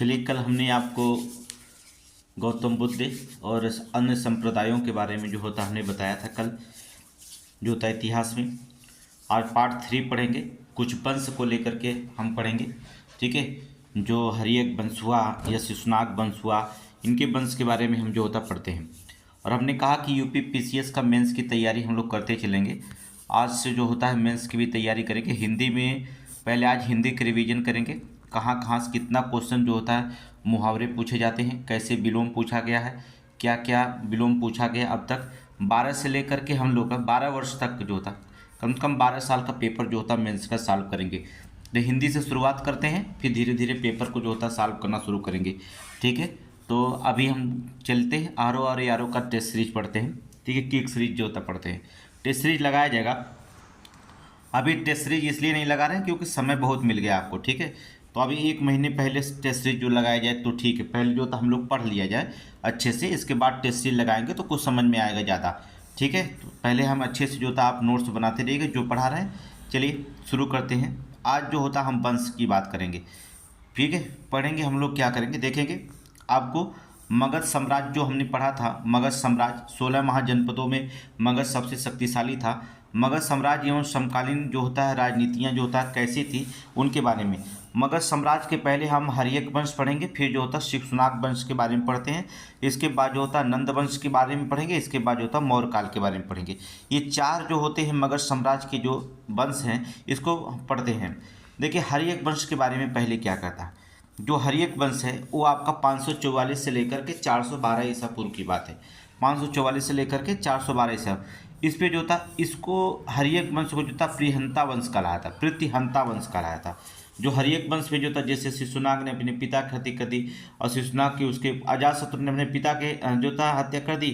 चलिए, कल हमने आपको गौतम बुद्ध और अन्य संप्रदायों के बारे में जो होता हमने बताया था कल, जो होता इतिहास में। आज पार्ट 3 पढ़ेंगे। कुछ वंश को लेकर के हम पढ़ेंगे, ठीक है। जो हर्यक वंश हुआ या शिशुनाग वंश हुआ, इनके वंश के बारे में हम जो होता पढ़ते हैं। और हमने कहा कि यूपी पीसीएस का मेंस की तैयारी हम लोग करते चलेंगे। आज से जो होता है मेंस की भी तैयारी करेंगे। हिंदी में पहले आज हिंदी के रिवीजन करेंगे, कहाँ कहाँ से कितना क्वेश्चन जो होता है मुहावरे पूछे जाते हैं, कैसे विलोम पूछा गया है, क्या क्या विलोम पूछा गया अब तक। 12 से लेकर के हम लोग का 12 वर्ष तक जो होता कम से कम 12 साल का पेपर जो होता मेंस का सॉल्व करेंगे। तो हिंदी से शुरुआत करते हैं, फिर धीरे धीरे पेपर को जो होता सॉल्व करना शुरू करेंगे, ठीक है। तो अभी हम चलते हैं आर ओ का टेस्ट सीरीज पढ़ते हैं, ठीक है। क्विक सीरीज जो होता पढ़ते हैं। टेस्ट सीरीज लगाया जाएगा। अभी टेस्ट सीरीज इसलिए नहीं लगा रहे हैं क्योंकि समय बहुत मिल गया आपको, ठीक है। तो अभी 1 महीने पहले टेस्ट सीरीज जो लगाया जाए तो ठीक है, पहले जो था हम लोग पढ़ लिया जाए अच्छे से, इसके बाद टेस्ट सीरीज लगाएंगे तो कुछ समझ में आएगा ज़्यादा, ठीक है। तो पहले हम अच्छे से जो था आप नोट्स बनाते रहिएगा जो पढ़ा रहे हैं। चलिए शुरू करते हैं। आज जो होता हम वंश की बात करेंगे, ठीक है। पढ़ेंगे हम लोग, क्या करेंगे देखेंगे। आपको मगध साम्राज्य जो हमने पढ़ा था, मगध साम्राज्य 16 महाजनपदों में मगध सबसे शक्तिशाली था। मगध साम्राज्य एवं समकालीन जो होता है राजनीतियाँ जो होता है कैसी थी उनके बारे में। मगध साम्राज्य के पहले हम हर्यक वंश पढ़ेंगे, फिर जो होता शिशुनाग वंश के बारे में पढ़ते हैं। इसके बाद जो होता नंद वंश के बारे में पढ़ेंगे। इसके बाद जो होता मौर्य काल के बारे में पढ़ेंगे। ये 4 जो होते हैं मगध साम्राज्य के जो वंश हैं इसको पढ़ते हैं। देखिए हर्यक वंश के बारे में पहले क्या कहता है। जो हर्यक वंश है वो आपका 544 से लेकर के 412 ईसा पूर्व की बात है। 544 से लेकर के 412 ईसा, इस पे जो था इसको हर्यक वंश को जो था प्रिहंता वंश कहलाया था, प्रतिहंता वंश कहलाया था। जो हर्यक वंश में जो था, जैसे शिशुनाग ने अपने पिता की हत्या कर दी और शिशुनाग के उसके अजातशत्रु ने अपने पिता के जो था हत्या कर दी,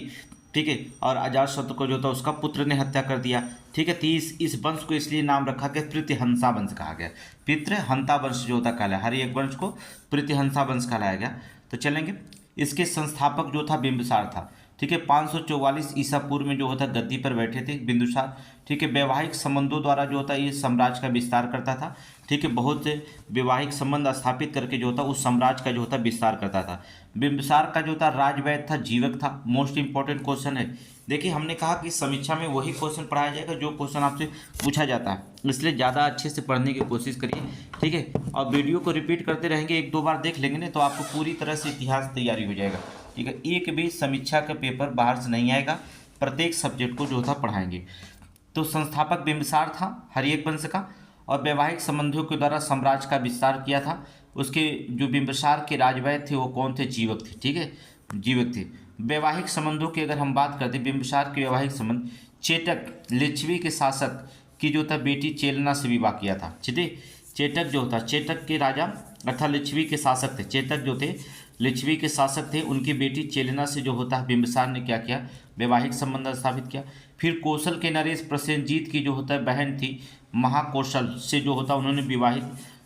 ठीक है। और अजातशत्रु को जो था उसका पुत्र ने हत्या कर दिया, ठीक है। तो इस वंश को इसलिए नाम रखा गया प्रतिहंसा वंश कहा गया। पितृहंता वंश जो होता कहलाया, हर्यक वंश को प्रतिहंसा वंश कहलाया गया। तो चलेंगे। इसके संस्थापक जो था बिंबिसार था, ठीक है। 544 ईसा पूर्व में जो होता गद्दी पर बैठे थे बिंदुसार, ठीक है। वैवाहिक संबंधों द्वारा जो होता ये साम्राज्य का विस्तार करता था, ठीक है। बहुत से वैवाहिक संबंध स्थापित करके जो होता उस साम्राज्य का जो होता विस्तार करता था। बिंबिसार का जो था राजवैद्य था, जीवक था। मोस्ट इंपॉर्टेंट क्वेश्चन है। देखिए हमने कहा कि समीक्षा में वही क्वेश्चन पढ़ाया जाएगा जो क्वेश्चन आपसे पूछा जाता है, इसलिए ज़्यादा अच्छे से पढ़ने की कोशिश करिए, ठीक है। और वीडियो को रिपीट करते रहेंगे, 1-2 बार देख लेंगे ना तो आपको पूरी तरह से इतिहास तैयारी हो जाएगा, ठीक है। एक भी समीक्षा का पेपर बाहर से नहीं आएगा, प्रत्येक सब्जेक्ट को जो था पढ़ाएंगे। तो संस्थापक बिंबिसार था हर्यक वंश का, और वैवाहिक संबंधों के द्वारा साम्राज्य का विस्तार किया था। उसके जो बिंबिसार के राजवैद्य थे वो कौन थे, जीवक थे, ठीक है, जीवक थे। वैवाहिक संबंधों की अगर हम बात करते, बिंबिसार के वैवाहिक संबंध, चेटक लिच्छवी के शासक की जो था बेटी चेलना से विवाह किया था, ठीक है। चेटक जो था, चेटक के राजा अर्थात लिच्छवी के शासक थे, चेटक जो थे लिच्छवी के शासक थे, उनकी बेटी चेलना से जो होता है बिंबिसार ने क्या किया, वैवाहिक संबंध स्थापित किया। फिर कौशल के नरेश प्रसेनजीत की जो होता है बहन थी महाकौशल से जो होता उन्होंने विवाहित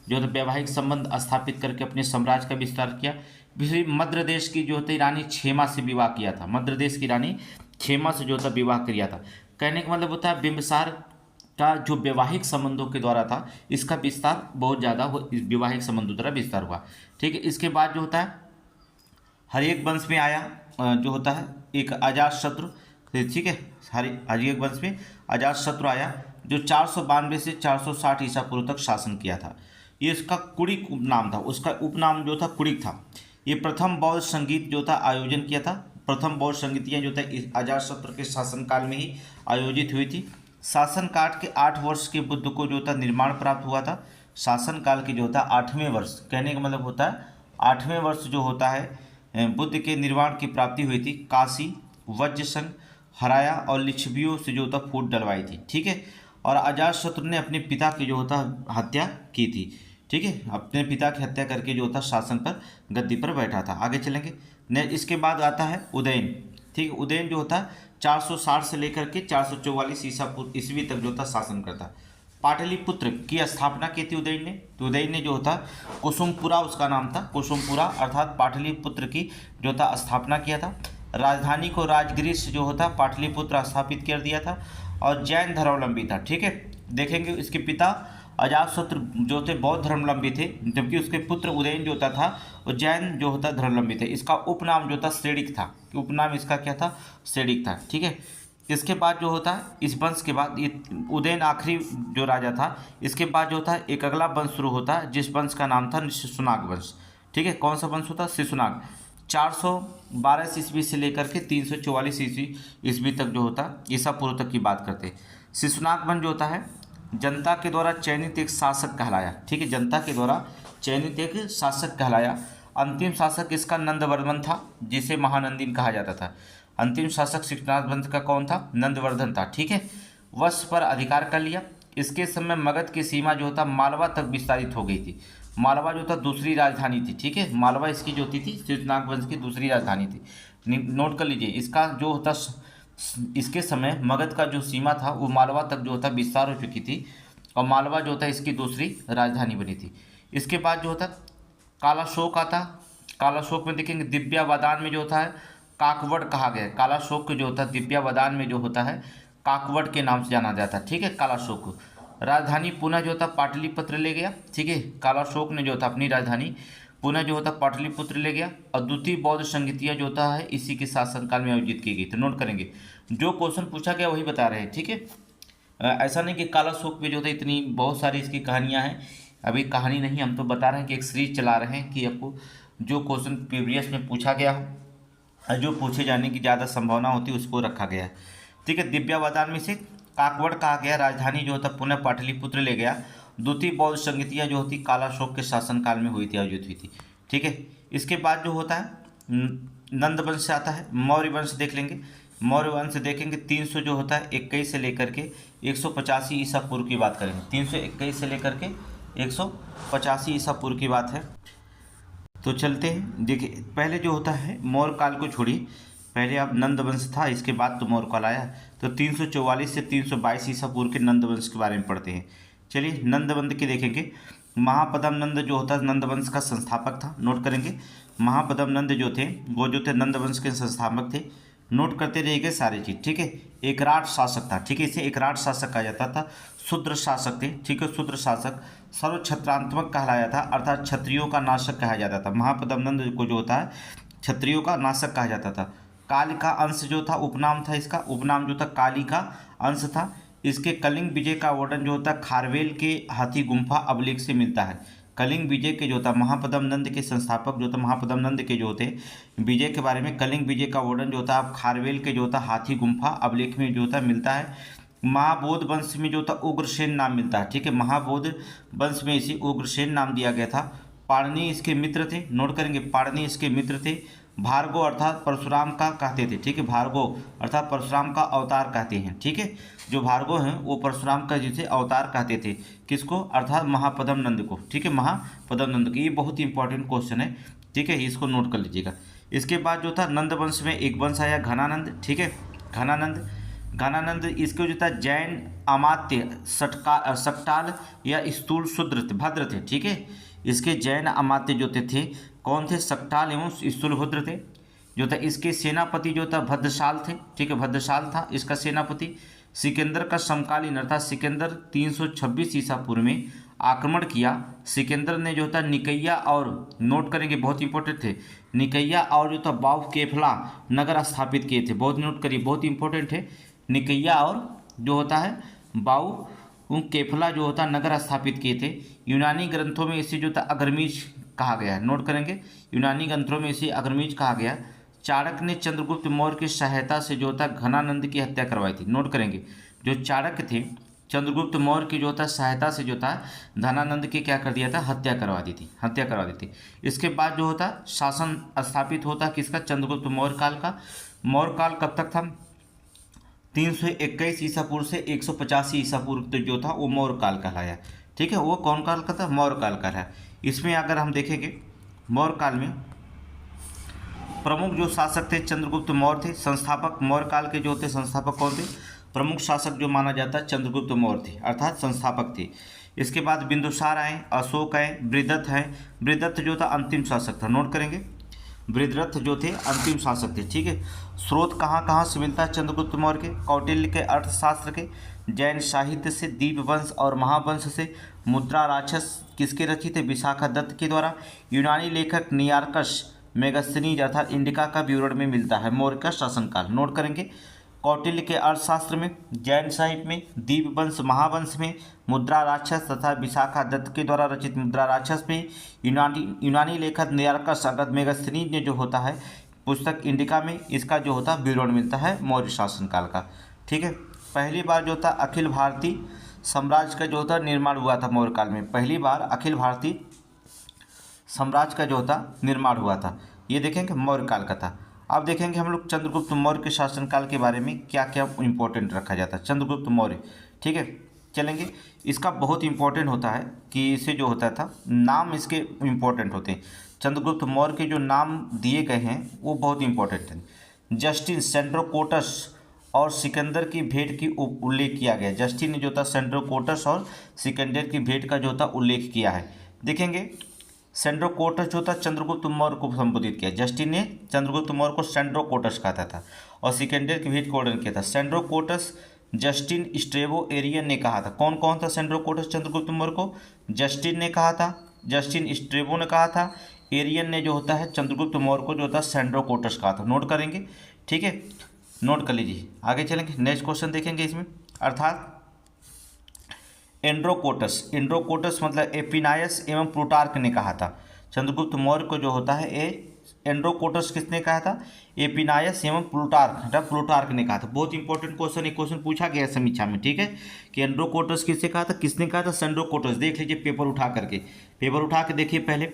जो होता वैवाहिक संबंध स्थापित करके अपने साम्राज्य का विस्तार किया। फिर मद्र देश की जो होती रानी क्षेमा से विवाह किया था, मद्र देश की रानी क्षेमा से जो होता विवाह किया था। कहने का मतलब होता है बिंबिसार का जो वैवाहिक संबंधों के द्वारा था इसका विस्तार बहुत ज़्यादा वैवाहिक संबंधों द्वारा विस्तार हुआ, ठीक है। इसके बाद जो होता है हर्यक वंश में आया जो होता है एक अजातशत्रु, ठीक है। हर्यक वंश में अजातशत्रु आया जो 492 से 460 ईसा पूर्व तक शासन किया था। ये इसका कुड़िक उपनाम था, उसका उपनाम जो था कुड़िक था। ये प्रथम बौद्ध संगीत जो था आयोजन किया था। प्रथम बौद्ध संगीतियाँ जो था अजातशत्रु के शासनकाल में ही आयोजित हुई थी। शासनकाल के 8 वर्ष के बुद्ध को जो था निर्माण प्राप्त हुआ था। शासनकाल के जो होता 8वें वर्ष, कहने का मतलब होता है 8वें वर्ष जो होता है बुद्ध के निर्माण की प्राप्ति हुई थी। काशी, वज्रसंग, हराया और लिच्छवियों से जो होता फूट डलवाई थी, ठीक है। और अजातशत्रु ने अपने पिता की जो होता हत्या की थी, ठीक है। अपने पिता की हत्या करके जो होता शासन पर गद्दी पर बैठा था। आगे चलेंगे। इसके बाद आता है उदयन, ठीक है। उदयन जो होता 460 से लेकर के 444 ईसा पूर्व ईस्वी तक जो होता शासन करता। पाटलिपुत्र की स्थापना की थी उदयन ने। तो उदयन ने जो होता कुसुमपुरा उसका नाम था, कुसुमपुरा अर्थात पाटलिपुत्र की जो था स्थापना किया था। राजधानी को राजगृह से जो होता पाटलिपुत्र स्थापित कर दिया था और जैन धर्मावलंबी था, ठीक है। देखेंगे इसके पिता अजातशत्रु जो थे बौद्ध धर्मावलंबी थे, जबकि उसके पुत्र उदयन जो था वो जैन जो होता धर्मावलंबी थे। इसका उपनाम जो था सेडिक था, उपनाम इसका क्या था, सेडिक था। ठीक है, इसके बाद जो होता है इस वंश के बाद ये उदयन आखिरी जो राजा था, इसके बाद जो होता है एक अगला वंश शुरू होता है जिस वंश का नाम था शिशुनाग वंश। ठीक है, कौन सा वंश होता है, शिशुनाग। 412 ईस्वी से लेकर के 344 ईस्वी तक जो होता है ईसा पूर्व तक की बात करते हैं। शिशुनाग वंश जो होता है जनता के द्वारा चयनित एक शासक कहलाया। ठीक है, जनता के द्वारा चयनित एक शासक कहलाया। अंतिम शासक इसका नंदवर्धन था, जिसे महानंदीन कहा जाता था। अंतिम शासक शिशुनाग वंश का कौन था, नंदवर्धन था। ठीक है, वश पर अधिकार कर लिया। इसके समय मगध की सीमा जो होता मालवा तक विस्तारित हो गई थी। मालवा जो था दूसरी राजधानी थी। ठीक है, मालवा इसकी जो थी शिशुनाग वंश की दूसरी राजधानी थी। नोट कर लीजिए, इसका जो होता इसके समय मगध का जो सीमा था वो मालवा तक जो होता विस्तार हो चुकी थी और मालवा जो होता इसकी दूसरी राजधानी बनी थी। इसके बाद जो होता कालाशोक आता। कालाशोक में देखेंगे दिव्यावदान में जो होता है काकवड़ कहा गया है। कालाशोक जो होता है दिव्यावदान में जो होता है काकवड़ के नाम से जाना जाता है। ठीक है, कालाशोक को राजधानी पुनः जो होता पाटलिपुत्र ले गया। ठीक है, कालाशोक ने जो था अपनी राजधानी पुनः जो होता पाटलिपुत्र ले गया और द्वितीय बौद्ध संगीतियाँ जो होता है इसी के शासनकाल में आयोजित की गई। तो नोट करेंगे, जो क्वेश्चन पूछा गया वही बता रहे हैं। ठीक है, ऐसा नहीं कि कालाशोक में जो होता इतनी बहुत सारी इसकी कहानियाँ हैं, अभी कहानी नहीं, हम तो बता रहे हैं कि एक सीरीज चला रहे हैं कि आपको जो क्वेश्चन प्रीवियस में पूछा गया हो और जो पूछे जाने की ज़्यादा संभावना होती है उसको रखा गया है। ठीक है, दिव्यावदान में से काकवड़ कहा गया, राजधानी जो होता पुनः पाटलिपुत्र ले गया। द्वितीय बौद्ध संगीतियाँ जो होती कालाशोक के शासनकाल में हुई थी, आयोजित हुई थी। ठीक है, इसके बाद जो होता है नंद वंश आता है। मौर्य वंश देख लेंगे, मौर्य वंश देखेंगे 300 जो होता है 21 से लेकर के 185 ईसा पूर्व की बात करेंगे। 321 से लेकर के 185 ईसा पूर्व की बात है। तो चलते हैं, देखिए पहले जो होता है मौर्य काल को छोड़िए, पहले अब नंद वंश था, इसके बाद तो मौर्य काल आया। तो 344 से 322 ईसा पूर्व के नंद वंश के बारे में पढ़ते हैं। चलिए नंद वंश के देखेंगे। महापद्म नंद जो होता है नंद वंश का संस्थापक था। नोट करेंगे, महापद्म नंद जो थे वो जो थे नंद वंश के संस्थापक थे। नोट करते रहिएगा सारी चीज़। ठीक है, एकराट शासक था। ठीक है, इसे एकराट शासक कहा जाता था। शूद्र शासक थे। ठीक है, शूद्र शासक सर्वक्षत्रात्मक कहलाया था, अर्थात क्षत्रियों का नाशक कहा जाता था। महापद्म नंद को जो होता है क्षत्रियों का नाशक कहा जाता था। काली का अंश जो था उपनाम था, इसका उपनाम जो था काली का अंश था। इसके कलिंग विजय का वर्णन जो होता है खारवेल के हाथी गुम्फा अभिलेख से मिलता है। कलिंग विजय के जो था महापद्म नंद के संस्थापक जो था महापद्म नंद के जो होते विजय के बारे में कलिंग विजय का वर्णन जो होता है खारवेल के जो होता हाथी गुम्फा अभिलेख में जो होता मिलता है। महाबोध वंश में जो होता उग्रसेन नाम मिलता है। ठीक है, महाबोध वंश में इसी उग्रसेन नाम दिया गया था। पाणिनि इसके मित्र थे। नोट करेंगे, पाणिनि इसके मित्र थे। भार्गव अर्थात परशुराम का कहते थे। ठीक है, भार्गव अर्थात परशुराम का अवतार कहते हैं। ठीक है, जो भार्गव हैं वो परशुराम का जिसे अवतार कहते थे, किसको, अर्थात महापद्म नंद को। ठीक है, महापद्म नंद को। ये बहुत ही इंपॉर्टेंट क्वेश्चन है। ठीक है, इसको नोट कर लीजिएगा। इसके बाद जो था नंद वंश में एक वंश आया घनानंद। ठीक है, घनानंद इसको जो था जैन अमात्य सकटाल या स्थूल शूद्र भद्र थे। ठीक है, इसके जैन अमात्य जो थे कौन थे, सकटाल एवं स्थूलभद्र थे जो था। इसके सेनापति जो था भद्रशाल थे। ठीक है, भद्रशाल था इसका सेनापति। सिकंदर का समकालीन अर्थात सिकंदर 326 ईसा पूर्व में आक्रमण किया। सिकंदर ने जो था निकैया और, नोट करेंगे बहुत इंपॉर्टेंट थे, निकैया और जो था बाउ केफला नगर स्थापित किए थे। बहुत नोट करिए, बहुत इंपॉर्टेंट है। निकैया और जो होता है बाउ केफला जो होता नगर स्थापित किए थे। यूनानी ग्रंथों में इसे जो था अग्रमीज कहा गया है। नोट करेंगे, यूनानी ग्रंथों में इसे अग्रमीज कहा गया। चाणक्य ने चंद्रगुप्त मौर्य की सहायता से जो था घनानंद की हत्या करवाई थी। नोट करेंगे, जो चाणक्य थे चंद्रगुप्त मौर्य की जो था सहायता से जो था धनानंद की क्या कर दिया था, हत्या करवा दी थी। इसके बाद जो होता शासन स्थापित होता किसका, चंद्रगुप्त मौर्य काल का। मौर्य काल कब तक था, 321 ईसा पूर्व से 185 ईसा पूर्व तक जो था वो मौर्य काल कहलाया। ठीक है, वो कौन काल का था, मौर्य काल का है। इसमें अगर हम देखेंगे मौर्य काल में प्रमुख जो शासक थे चंद्रगुप्त मौर्य थे। संस्थापक मौर्य काल के जो थे संस्थापक कौन थे, प्रमुख शासक जो माना जाता है चंद्रगुप्त मौर्य थे अर्थात संस्थापक थे। इसके बाद बिंदुसार आए, अशोक आए, बृहदत्त हैं। बृहदत्त जो था अंतिम शासक था। नोट करेंगे, बृहदत्त जो थे अंतिम शासक थे। ठीक है, स्रोत कहाँ से मिलता है चंद्रगुप्त मौर्य के, कौटिल्य के अर्थशास्त्र के, जैन साहित्य से दीपवंश और महावंश से। मुद्रा राक्षस किसके रचित है? विशाखा दत्त के द्वारा। यूनानी लेखक नियार्कस मेगास्थनीज अर्थात इंडिका का विवरण में मिलता है। मौर्य का शासनकाल नोट करेंगे। कौटिल्य के अर्थशास्त्र में, जैन साहित्य में, दीपवंश महावंश में, मुद्रा राक्षस तथा विशाखा दत्त के द्वारा रचित मुद्रा राक्षस में, यूनानी लेखक नियार्कस अर्थात मेगास्थनीज ने जो होता है पुस्तक इंडिका में, इसका जो होता है विवरण मिलता है मौर्य शासनकाल का। ठीक है, पहली बार जो था अखिल भारतीय साम्राज्य का जो था निर्माण हुआ था मौर्य काल में। पहली बार अखिल भारतीय साम्राज्य का जो था निर्माण हुआ था, ये देखेंगे मौर्य काल का था। अब देखेंगे हम लोग चंद्रगुप्त मौर्य के शासनकाल के बारे में क्या क्या इंपॉर्टेंट रखा जाता है। चंद्रगुप्त मौर्य, ठीक है, चलेंगे। इसका बहुत इंपॉर्टेंट होता है कि इसे जो होता था नाम इसके इंपॉर्टेंट होते हैं। चंद्रगुप्त मौर्य के जो नाम दिए गए हैं वो बहुत इंपॉर्टेंट हैं। जस्टिन, सेंड्रोकोटस और सिकंदर की भेंट की उल्लेख किया गया। जस्टिन ने जो था सेंड्रोकोटस और सिकंदर की भेंट का जो था उल्लेख किया है। देखेंगे सेंड्रोकोटस जो था चंद्रगुप्त मौर्य को संबोधित किया। जस्टिन ने चंद्रगुप्त मौर्य को सेंड्रोकोटस कहता था और सिकंदर की भेंट को वर्णन किया था। सेंड्रोकोटस जस्टिन स्ट्रेबो एरियन ने कहा था। कौन कौन था सेंड्रोकोटस चंद्रगुप्त मौर्य को? जस्टिन ने कहा था, जस्टिन स्ट्रेबो ने कहा था, एरियन ने जो होता है चंद्रगुप्त मौर्य को जो होता है सेंड्रोकोटस कहा था। नोट करेंगे, ठीक है, नोट कर लीजिए। आगे चलेंगे, नेक्स्ट क्वेश्चन देखेंगे इसमें। अर्थात एंड्रोकोटस, एंड्रोकोटस मतलब एपिनायस एवं प्लूटार्क ने कहा था। चंद्रगुप्त मौर्य को जो होता है एंड्रोकोटस किसने कहा था? एपिनायस एवं प्लूटार्क ने कहा था। बहुत इंपॉर्टेंट क्वेश्चन, एक क्वेश्चन पूछा गया है समीक्षा में, ठीक है, कि एंड्रोकोटस किसने कहा था, किसने कहा था? सेंड्रोकोटस। देख लीजिए पेपर उठा करके, पेपर उठा के देखिए पहले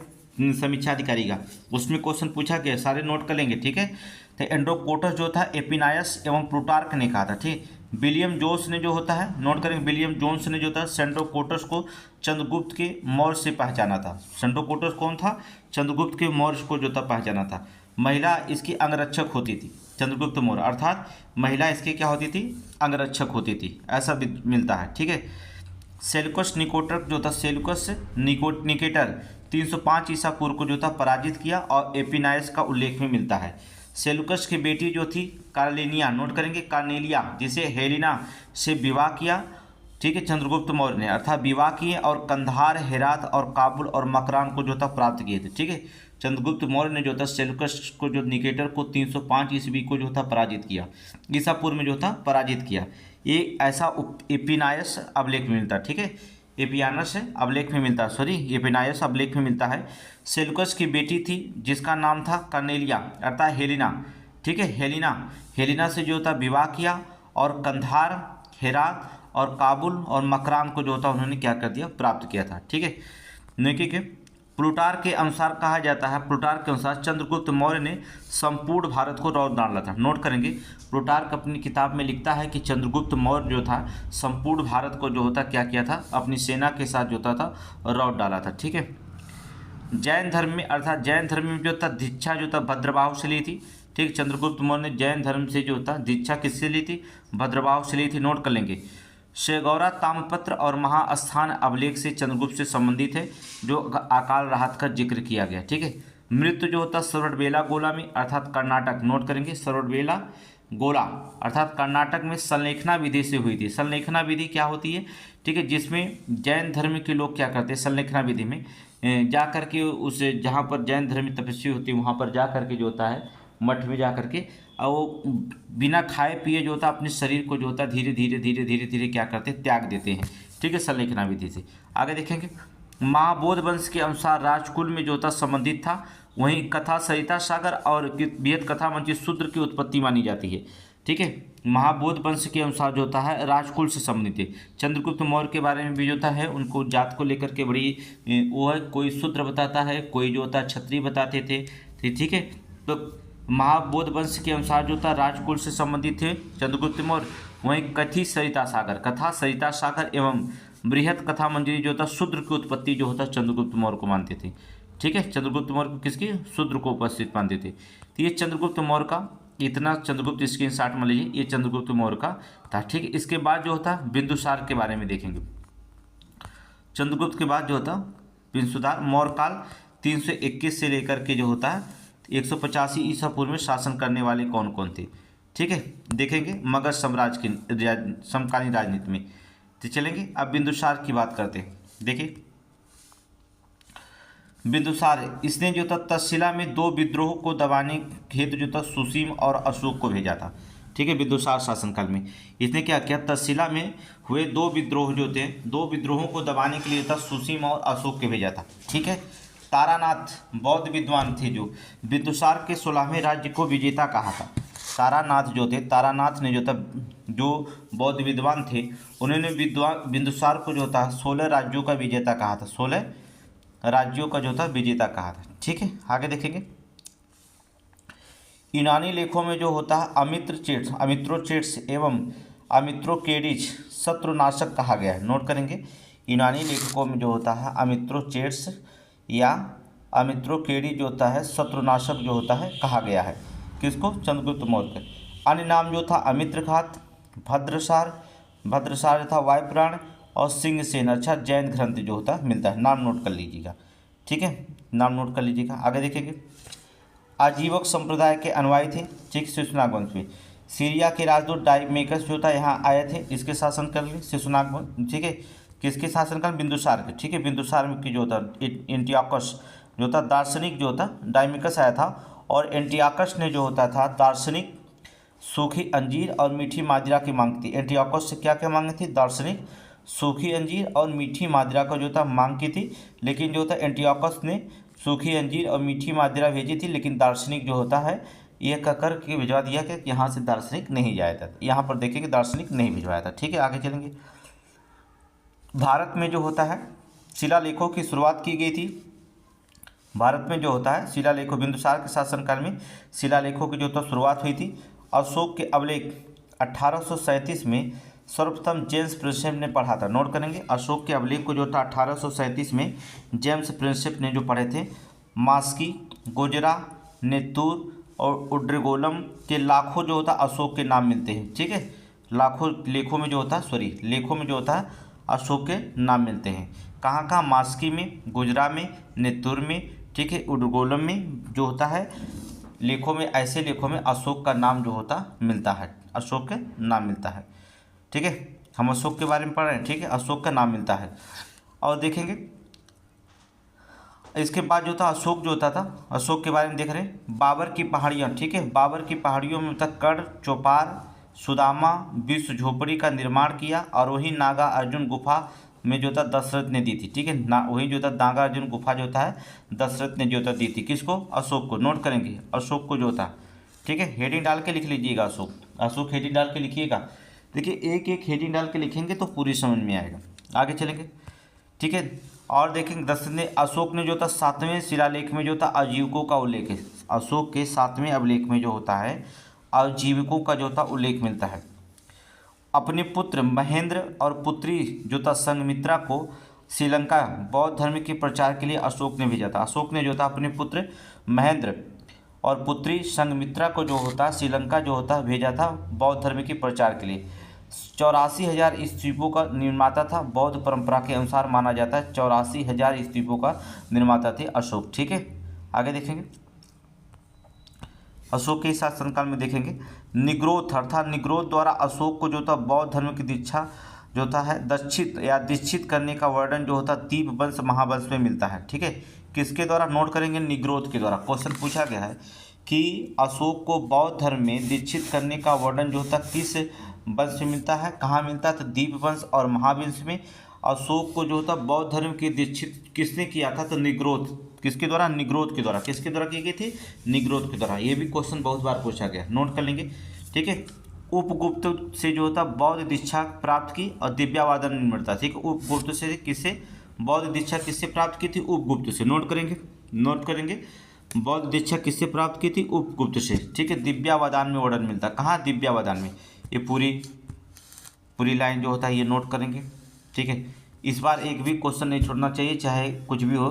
समीक्षा अधिकारी का, उसमें क्वेश्चन पूछा गया, सारे नोट कर लेंगे, ठीक है। तो एंड्रोकोटस जो था एपिनायस एवं प्लूटार्क ने कहा था, ठीक। विलियम जोन्स ने जो होता है, नोट करेंगे, विलियम जोन्स ने जो था सेंड्रोकोटस को चंद्रगुप्त के मौर्य से पहचाना था। सेंड्रोकोटस कौन था? चंद्रगुप्त के मौर्य को जो था पहचाना था। महिला इसकी अंगरक्षक होती थी, चंद्रगुप्त मौर्य, अर्थात महिला इसकी क्या होती थी? अंगरक्षक होती थी, ऐसा भी मिलता है, ठीक है। सेल्यूकस निकोटर जो था, सेल्यूकस निकेटर 305 ईसा पूर्व को जो था पराजित किया और एपिनायस का उल्लेख में मिलता है। सेल्यूकस की बेटी जो थी कार्नेलिया, नोट करेंगे, कार्नेलिया, जिसे हेलेना से विवाह किया, ठीक है, चंद्रगुप्त मौर्य ने, अर्थात विवाह किए और कंधार, हेरात और काबुल और मकरान को जो था प्राप्त किए थे, ठीक है। चंद्रगुप्त मौर्य ने जो था सेल्यूकस को जो निकेटर को 305 ईस्वी को जो था पराजित किया, ईसा पूर्व में जो था पराजित किया। ये ऐसा एपिनायस अभिलेख में मिलता, ठीक है, एपियानस अभिलेख में मिलता है, सॉरी एपिनायस अभिलेख में मिलता है। सेल्यूकस की बेटी थी जिसका नाम था कार्नेलिया अर्थात हेलेना, ठीक है, हेलेना से जो था विवाह किया और कंधार, हेरात और काबुल और मकरान को जो था उन्होंने क्या कर दिया? प्राप्त किया था, ठीक है। देखिए कि प्लूटार्क के अनुसार कहा जाता है, प्लूटार्क के अनुसार चंद्रगुप्त मौर्य ने संपूर्ण भारत को रौंद डाला था। नोट करेंगे, प्लूटार्क अपनी किताब में लिखता है कि चंद्रगुप्त मौर्य जो था संपूर्ण भारत को जो होता क्या किया था? अपनी सेना के साथ जो था रौंद डाला था, ठीक है। जैन धर्म में, अर्थात जैन धर्म में जो था दीक्षा जो था भद्रबाहु से ली थी, ठीक। चंद्रगुप्त मौर्य ने जैन धर्म से जो था दीक्षा किससे ली थी? भद्रबाहु से ली थी। नोट कर लेंगे। शेगौरा ताम्रपत्र और महास्थान अभिलेख से चंद्रगुप्त से संबंधित है, जो अकाल राहत का जिक्र किया गया, ठीक है। मृत्यु जो होता सरवटबेला गोला में, अर्थात कर्नाटक, नोट करेंगे, सरवटबेला गोला अर्थात कर्नाटक में संलेखना विधि से हुई थी। संलेखना विधि क्या होती है, ठीक है, जिसमें जैन धर्म के लोग क्या करते हैं? संलेखना विधि में जा कर के उस जहाँ पर जैन धर्म तपस्वी होती है वहाँ पर जा कर के जो होता है मठ में जा करके और वो बिना खाए पिए जो होता अपने शरीर को जो होता धीरे धीरे क्या करते हैं? त्याग देते हैं, ठीक है, संलेखना विधि से। आगे देखेंगे, महाबोध वंश के अनुसार राजकुल में जो था संबंधित था। वहीं कथा सरिता सागर और बेहद कथा मंची शूद्र की उत्पत्ति मानी जाती है, ठीक है। महाबोध वंश के अनुसार जो होता है राजकुल से संबंधित है। चंद्रगुप्त मौर्य के बारे में भी जो होता है उनको जात को लेकर के बड़ी वो है, कोई शूद्र बताता है, कोई जो होता है क्षत्रिय बताते थे, ठीक है। तो महाबोध वंश के अनुसार जो था राजकुल से संबंधित थे चंद्रगुप्त मौर्य। वहीं कथा सरिता सागर एवं बृहत कथा मंजरी जो था शूद्र की उत्पत्ति जो होता चंद्रगुप्त मौर्य को मानते थे, ठीक है। चंद्रगुप्त मौर्य को किसकी? शूद्र को उपस्थित मानते थे। तो ये चंद्रगुप्त मौर्य का इतना चंद्रगुप्त स्क्रीनशॉट में लीजिए, ये चंद्रगुप्त मौर्य का था, ठीक है। इसके बाद जो होता बिंदुसार के बारे में देखेंगे। चंद्रगुप्त के बाद जो होता बिंदुसार मौर्य काल 321 से लेकर के जो होता है 185 ईसा पूर्व में शासन करने वाले कौन कौन थे, ठीक है, देखेंगे मगध साम्राज्य की समकालीन राजनीति में। तो चलेंगे अब बिंदुसार की बात करते हैं। देखिए बिंदुसार, इसने जो था तक्षशिला में 2 विद्रोह को दबाने हेतु जो था सुसीम और अशोक को भेजा था। ठीक है, बिंदुसार शासनकाल में इसने क्या किया, तक्षशिला में हुए 2 विद्रोह जो थे, 2 विद्रोहों को दबाने के लिए था सुसीम और अशोक के भेजा था। ठीक है, तारानाथ बौद्ध विद्वान थे जो बिंदुसार के 16वें राज्य को विजेता कहा था। तारानाथ जो थे, तारानाथ ने जो था, जो बौद्ध विद्वान थे, उन्होंने बिंदुसार को जो था 16 राज्यों का विजेता कहा था, 16 राज्यों का जो था विजेता कहा था। ठीक है, आगे देखेंगे यूनानी लेखों में जो होता है अमित्रोचेट्स एवं अमित्रोकेडिज शत्रुनाशक कहा गया है। नोट करेंगे, यूनानी लेखकों में जो होता है अमित्रोचेट्स या अमित्रोकेडी जो होता है शत्रुनाशक जो होता है कहा गया है। किसको? चंद्रगुप्त मौर्य। अन्य नाम जो था अमित्रघात, भद्रसार था वायुपुराण और सिंहसेन अच्छा जैन ग्रंथ जो होता है मिलता है। नाम नोट कर लीजिएगा। ठीक है, नाम नोट कर लीजिएगा। आगे देखेंगे आजीवक संप्रदाय के अनुयायी थे। ठीक, शिशुनाग वंश में सीरिया के राजदूत डाइमेकस जो था यहाँ आए थे, इसके शासन काल में शिशुनाग वंश। ठीक है, किसके शासनकाल? बिंदुसार के। ठीक है, बिंदुसार की जो था एंटियोकस जो था दार्शनिक जो था, डाइमेकस आया था और एंटियोकस ने जो होता था दार्शनिक सूखी अंजीर और मीठी मादिरा की मांग थी। एंटियोकस से क्या क्या मांगी थी? दार्शनिक सूखी अंजीर और मीठी मादिरा को जो था मांग की थी, लेकिन जो था एंटियोकस ने सूखी अंजीर और मीठी मादिरा भेजी थी, लेकिन दार्शनिक जो होता है ये कहकर के भिजवा दिया कि यहाँ से दार्शनिक नहीं जाया था। यहाँ पर देखिए दार्शनिक नहीं भिजवाया था। ठीक है, आगे चलेंगे। भारत में जो होता है शिलालेखों की शुरुआत की गई थी। भारत में जो होता है शिलालेखों, बिंदुसार के शासनकाल में शिलालेखों की जो तो शुरुआत हुई थी। अशोक के अभिलेख 1837 में सर्वप्रथम जेम्स प्रिंसेप ने पढ़ा था। नोट करेंगे, अशोक के अभिलेख को जो था 1837 में जेम्स प्रिंसेप ने जो पढ़े थे। मास्की, गुजरा, नेतूर और उड्रगोलम के लाखों जो होता अशोक के नाम मिलते हैं। ठीक है, लाखों लेखों में जो होता लेखों में जो होता है अशोक के नाम मिलते हैं। कहाँ कहाँ? मास्की में, गुजरा में, नेतुर में, ठीक है, उड्रगोलम में जो होता है लेखों में, ऐसे लेखों में अशोक का नाम जो होता मिलता है, अशोक के नाम मिलता है। ठीक है, हम अशोक के बारे में पढ़ रहे हैं। ठीक है, अशोक का नाम मिलता है। और देखेंगे इसके बाद जो था अशोक जो होता था, अशोक के बारे में देख रहे हैं। बाबर की पहाड़ियाँ। ठीक है, बाबर की पहाड़ियों में तक कड़, चौपार, सुदामा, विश्व झोपड़ी का निर्माण किया और वही नागा अर्जुन गुफा में जो था दशरथ ने दी थी। ठीक है ना, वही जो था नागा अर्जुन गुफा जो था दशरथ ने जो था दी थी। किसको? अशोक को। नोट करेंगे अशोक को जो था। ठीक है, हेडिंग डाल के लिख लीजिएगा अशोक, अशोक हेडिंग डाल के लिखिएगा। देखिए एक एक हेडिंग डाल के लिखेंगे तो पूरी समझ में आएगा। आगे चलेंगे। ठीक है, और देखेंगे दशरथ ने, अशोक ने जो था 7वें शिलालेख में जो था आजीविकों का उल्लेख है। अशोक के 7वें अभिलेख में जो होता है आजीविकों का जो था उल्लेख मिलता है। अपने पुत्र महेंद्र और पुत्री जो था संघमित्रा को श्रीलंका बौद्ध धर्म के प्रचार के लिए अशोक ने भेजा था। अशोक ने जो था अपने पुत्र महेंद्र और पुत्री संघमित्रा को जो होता श्रीलंका जो होता भेजा था बौद्ध धर्म के प्रचार के लिए। 84,000 स्तूपों का निर्माता था। बौद्ध परंपरा के अनुसार माना जाता है 84,000 स्तूपों का निर्माता थे अशोक। ठीक है, आगे देखेंगे अशोक के शासनकाल में देखेंगे निग्रोध अर्थात निग्रोध द्वारा अशोक को जो था बौद्ध धर्म की दीक्षा जो था है दीक्षित करने का वर्णन जो होता दीप वंश महावंश में मिलता है। ठीक है, किसके द्वारा? नोट करेंगे निग्रोध के द्वारा। क्वेश्चन पूछा गया है कि अशोक को बौद्ध धर्म में दीक्षित करने का वर्णन जो होता किस वंश में मिलता है? कहाँ मिलता है? तो दीप वंश और महावंश में। अशोक को जो होता बौद्ध धर्म की दीक्षित किसने किया था? तो निग्रोध। किसके द्वारा? निग्रोध के द्वारा। किसके द्वारा की गई थी? निग्रोध के द्वारा। ये भी क्वेश्चन बहुत बार पूछा गया, नोट कर लेंगे। ठीक है, उपगुप्त से जो होता बौद्ध दीक्षा प्राप्त की और दिव्यावादन में मिलता। ठीक है, उपगुप्त से किससे बौद्ध दीक्षा किससे प्राप्त की थी? उपगुप्त से। नोट करेंगे बौद्ध दीक्षा किससे प्राप्त की थी? उपगुप्त से। ठीक है, दिव्यावादान में वर्णन मिलता। कहाँ? दिव्यावादान में। ये पूरी लाइन जो होता है ये नोट करेंगे। ठीक है, इस बार एक भी क्वेश्चन नहीं छोड़ना चाहिए, चाहे कुछ भी हो।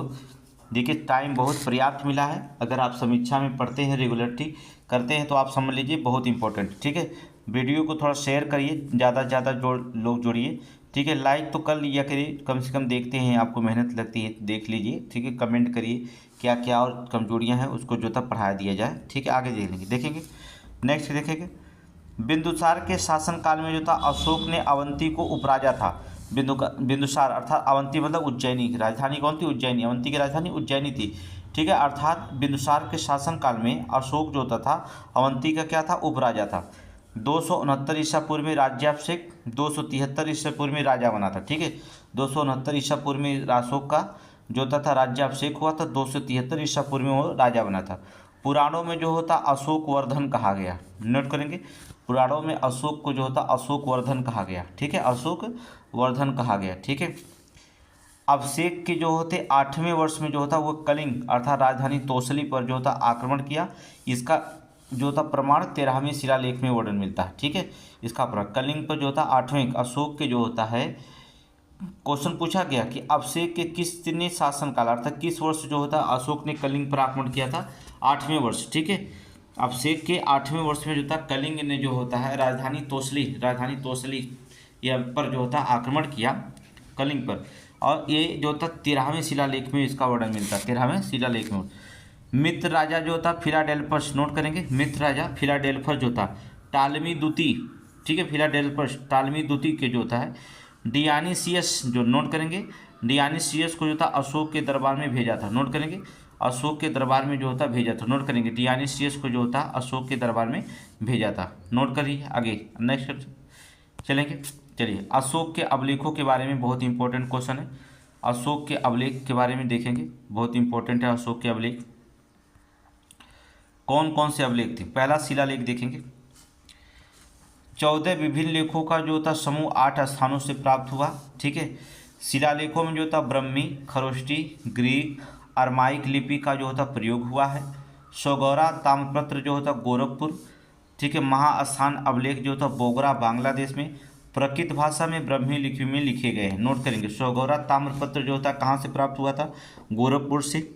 देखिए टाइम बहुत पर्याप्त मिला है। अगर आप समीक्षा में पढ़ते हैं, रेगुलरिटी करते हैं तो आप समझ लीजिए बहुत इंपॉर्टेंट। ठीक है, वीडियो को थोड़ा शेयर करिए, ज़्यादा से ज़्यादा लोग जोड़िए। ठीक है, लाइक तो कर लिया करिए, कम से कम देखते हैं, आपको मेहनत लगती है, देख लीजिए। ठीक है, कमेंट करिए क्या क्या और कमजोरियाँ हैं उसको जो था पढ़ा दिया जाए। ठीक है, आगे देखेंगे नेक्स्ट देखेंगे बिंदुसार के शासनकाल में जो था अशोक ने अवंती को उपराजा था। बिंदुसार अर्थात अवंती मतलब उज्जैनी की राजधानी कौन थी? उज्जैनी। अवंती की राजधानी उज्जैनी थी, ठीक है। अर्थात बिंदुसार के शासनकाल में अशोक जो होता था अवंती का क्या था? उपराजा था। 269 ईसा पूर्व में राज्याभिषेक, 273 ईसा पूर्व में राजा बना था, ठीक है। 269 ईसा पूर्व में अशोक का जो होता था राज्याभिषेक हुआ था, 273 ईसा पूर्व में वो राजा बना था। पुराणों में जो होता अशोक वर्धन कहा गया, नोट करेंगे। पुराणों में अशोक को जो होता अशोक वर्धन कहा गया, ठीक है, अशोक वर्धन कहा गया, ठीक है। अभिषेक के जो होते 8वें वर्ष में जो होता वो कलिंग अर्थात राजधानी तोसली पर जो होता आक्रमण किया। इसका जो होता प्रमाण 13वें शिलालेख में वर्णन मिलता है, ठीक है। इसका प्रमाण कलिंग पर जो होता 8वें अशोक के जो होता है। क्वेश्चन पूछा गया कि अभिषेक के किसने शासनकाल अर्थात किस वर्ष जो होता अशोक ने कलिंग पर आक्रमण किया था? 8वें वर्ष, ठीक है। अभिषेक के 8वें वर्ष में जो था कलिंग ने जो होता है राजधानी तोसली यह पर जो होता आक्रमण किया कलिंग पर। और ये जो होता 13वें शिलालेख में इसका वर्णन मिलता है, 13वें शिलालेख में। मित्र राजा जो था फिलाडेल्फस, नोट करेंगे। मित्र राजा फिलाडेल्फस जो था टालमी द्वितीय, ठीक है, फिलाडेल्फस टालमी द्वितीय के जो होता है डियानीसियस जो नोट करेंगे। डियानीसियस को जो था अशोक के दरबार में भेजा था, नोट करेंगे। अशोक के दरबार में जो होता भेजा था, नोट करेंगे। डियानीसियस को जो होता अशोक के दरबार में भेजा था, नोट करिए। आगे नेक्स्ट चलेंगे। चलिए अशोक के अभिलेखों के बारे में बहुत इंपॉर्टेंट क्वेश्चन है। अशोक के अभिलेख के बारे में देखेंगे, बहुत इंपॉर्टेंट है अशोक के अभिलेख। कौन कौन से अभिलेख थे? पहला शिलालेख देखेंगे। 14 विभिन्न लेखों का जो था समूह 8 स्थानों से प्राप्त हुआ, ठीक है। शिलालेखों में जो था ब्रह्मी, खरोष्टी, ग्रीक, अरमाइक लिपि का जो होता प्रयोग हुआ है। सोगौरा ताम्रपत्र जो होता गोरखपुर, ठीक है। महास्थान अभिलेख जो था बोगरा बांग्लादेश में। प्रकृत भाषा में ब्रह्मी लिपि में लिखे गए हैं, नोट करेंगे। सोगौरा ताम्रपत्र जो होता कहाँ से प्राप्त हुआ था? गोरखपुर से।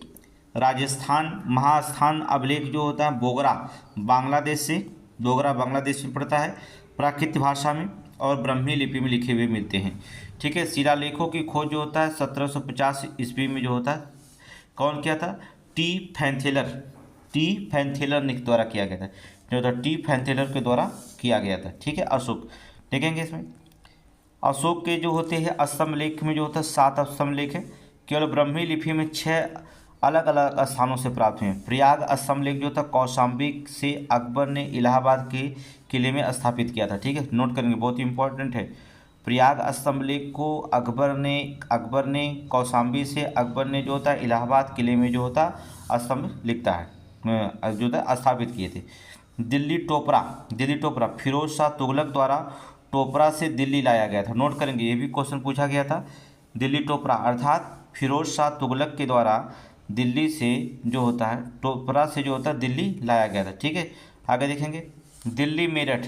राजस्थान महास्थान अभिलेख जो होता है बोगरा बांग्लादेश से, बोगरा बांग्लादेश में पड़ता है। प्राकृत भाषा में और ब्रह्मी लिपि में लिखे हुए मिलते हैं, ठीक है। शिलालेखों की खोज जो होता है 1750 ईस्वी में जो होता है कौन किया था? टी फैंथेलर ने द्वारा किया गया था, जो होता टी फैंथेलर के द्वारा किया गया था, ठीक है। अशोक देखेंगे इसमें अशोक के जो होते हैं स्तंभ लेख में जो होता है 7 स्तंभ लेख है। केवल ब्रह्मी लिपि में 6 अलग अलग स्थानों से प्राप्त हुए। प्रयाग स्तंभ लेख जो था कौशाम्बी से अकबर ने इलाहाबाद के किले में स्थापित किया था, ठीक है, नोट करेंगे, बहुत इंपॉर्टेंट है। प्रयाग स्तंभ लेख को अकबर ने कौशाम्बी से अकबर ने जो होता इलाहाबाद किले में जो होता स्तंभ लिखता है जो था स्थापित किए थे। दिल्ली टोपरा फिरोज शाह तुगलक द्वारा टोपरा से दिल्ली लाया गया था, नोट करेंगे, ये भी क्वेश्चन पूछा गया था। दिल्ली टोपरा अर्थात फिरोज शाह तुगलक के द्वारा दिल्ली से जो होता है टोपरा से जो होता है दिल्ली लाया गया था, ठीक है। आगे देखेंगे दिल्ली मेरठ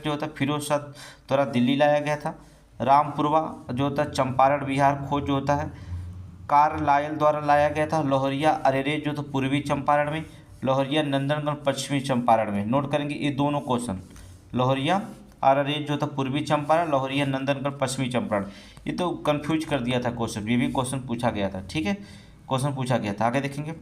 जो होता है फिरोज शाह द्वारा दिल्ली लाया गया था। रामपुरवा जो होता है चंपारण बिहार खोज जो होता है कार्लायल द्वारा लाया गया था। लोहरिया अरेरे जो था पूर्वी चंपारण में। लोहरिया नंदनगढ़ पश्चिमी चंपारण में, नोट करेंगे ये दोनों क्वेश्चन। लोहरिया अरेरे जो था पूर्वी चंपारण, लोहरिया नंदनगढ़ पश्चिमी चंपारण। ये तो कंफ्यूज कर दिया था क्वेश्चन, ये भी क्वेश्चन पूछा गया था, ठीक है, क्वेश्चन पूछा गया था। आगे देखेंगे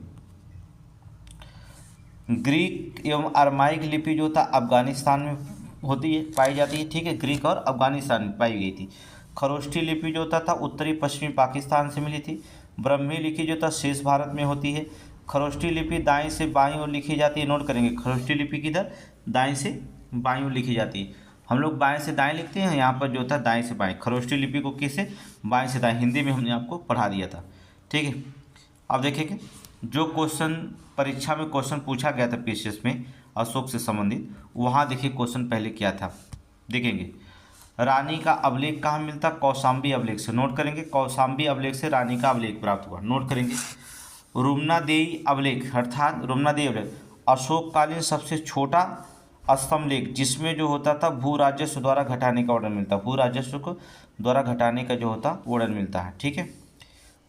ग्रीक एवं अरमाइक लिपि जो था अफगानिस्तान में होती है पाई जाती है, ठीक है, ग्रीक और अफगानिस्तान में पाई गई थी। खरोष्ठी लिपि जो था उत्तरी पश्चिमी पाकिस्तान से मिली थी। ब्रह्मी लिपि जो था शेष भारत में होती है। खरोष्ठी लिपि दाएं से बाईं ओर लिखी जाती है, नोट करेंगे। खरोष्ठी लिपि किधर? दाएं से बाईं ओर लिखी जाती है। हम लोग बाएं से दाएं लिखते हैं, यहाँ पर जो था दाएं से बाएं। खरोष्ठी लिपि को कैसे? बाएं से दाएं, हिंदी में हमने आपको पढ़ा दिया था, ठीक है। अब देखेंगे जो क्वेश्चन परीक्षा में क्वेश्चन पूछा गया था पीसीएस में अशोक से संबंधित, वहाँ देखिए क्वेश्चन पहले क्या था, देखेंगे। रानी का अभिलेख कहाँ मिलता? कौशाम्बी अभिलेख से, नोट करेंगे। कौशाम्बी अभिलेख से रानी का अभिलेख प्राप्त हुआ, नोट करेंगे। रुमनादेई अभिलेख अर्थात रुमनादेई अभिलेख अशोककालीन सबसे छोटा स्तंभ लेख जिसमें जो होता था भू राजस्व द्वारा घटाने का वर्णन मिलता, भू राजस्व को द्वारा घटाने का जो होता वर्णन मिलता है, ठीक है।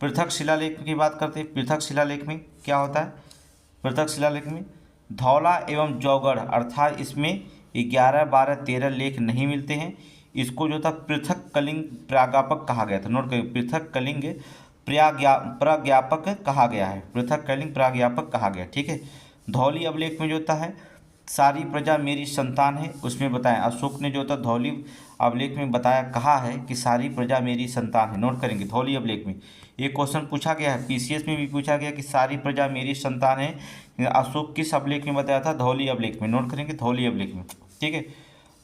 पृथक शिलालेख की बात करते हैं। पृथक शिलालेख में क्या होता है? पृथक शिलालेख में धौला एवं जौगढ़ अर्थात इसमें 11, 12, 13 लेख नहीं मिलते हैं। इसको जो था पृथक कलिंग प्राज्ञापक कहा गया था, नोट करिए। पृथक कलिंग प्राज्ञापक कहा गया है, पृथक कलिंग प्राज्ञापक कहा गया, ठीक है। धौली अभिलेख में जो होता है सारी प्रजा मेरी संतान है, उसमें बताएं अशोक ने जो था धौली अभिलेख में बताया, कहा है कि सारी प्रजा मेरी संतान है। नोट करेंगे धौली अभिलेख में ये क्वेश्चन पूछा गया है, पीसीएस में भी पूछा गया कि सारी प्रजा मेरी संतान है। अशोक किस अभिलेख में बताया था? धौली अभिलेख में। नोट करेंगे धौली अभिलेख में। ठीक है,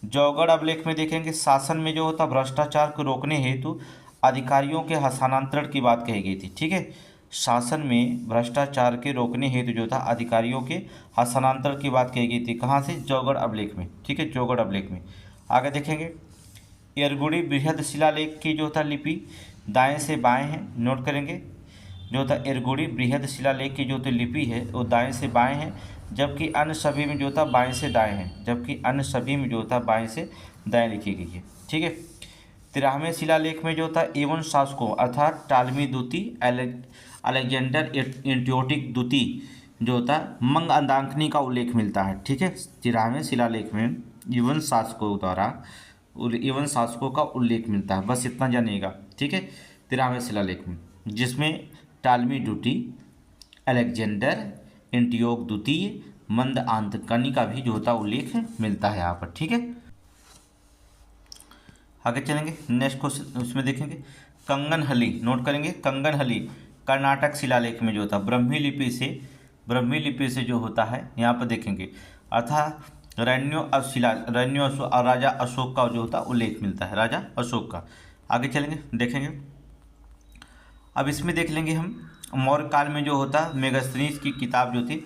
जौगढ़ अभिलेख में देखेंगे शासन में जो होता भ्रष्टाचार को रोकने हेतु अधिकारियों के हस्तांतरण की बात कही गई थी। ठीक है, शासन में भ्रष्टाचार के रोकने हेतु जो था अधिकारियों के हस्तांतरण की बात कही गई थी। कहाँ से? जौगढ़ अभिलेख में। ठीक है, जौगढ़ अभिलेख में। आगे देखेंगे यरगुड़ी बृहद शिलालेख की जो था लिपि दाएं से बाएं है। नोट करेंगे जो था यरगुड़ी बृहद शिलालेख की जो तो लिपि है वो दाएं से बाएं है, जबकि अन्य सभी में जो था बाएं से दाएं है, जबकि अन्य सभी में जो था बाएं से दाएं लिखी गई है। ठीक है, 13वें शिलालेख में जो था एवन शासकों अर्थात टालमी दूती अलेक्जेंडर एंटियोटिक दूती जो होता है मंग अंदांकनी का उल्लेख मिलता है। ठीक है, 13वें शिलालेख में यवन शासकों द्वारा यवन शासकों का उल्लेख मिलता है, बस इतना जानिएगा। ठीक है, 13वें शिलालेख में जिसमें टालमी द्वितीय अलेक्जेंडर एंटियोक द्वितीय मंद आंतकनी का भी जो होता उल्लेख मिलता है यहाँ पर। ठीक है, आगे चलेंगे नेक्स्ट क्वेश्चन, उसमें देखेंगे कंगनहली। नोट करेंगे कंगनहली कर्नाटक शिलालेख में जो होता ब्राह्मी लिपि से जो होता है यहाँ पर देखेंगे अर्थात राजा अशोक का जो होता उल्लेख मिलता है, राजा अशोक का। आगे चलेंगे देखेंगे, अब इसमें देख लेंगे हम मौर्य काल में जो होता मेगास्थनीज की किताब जो थी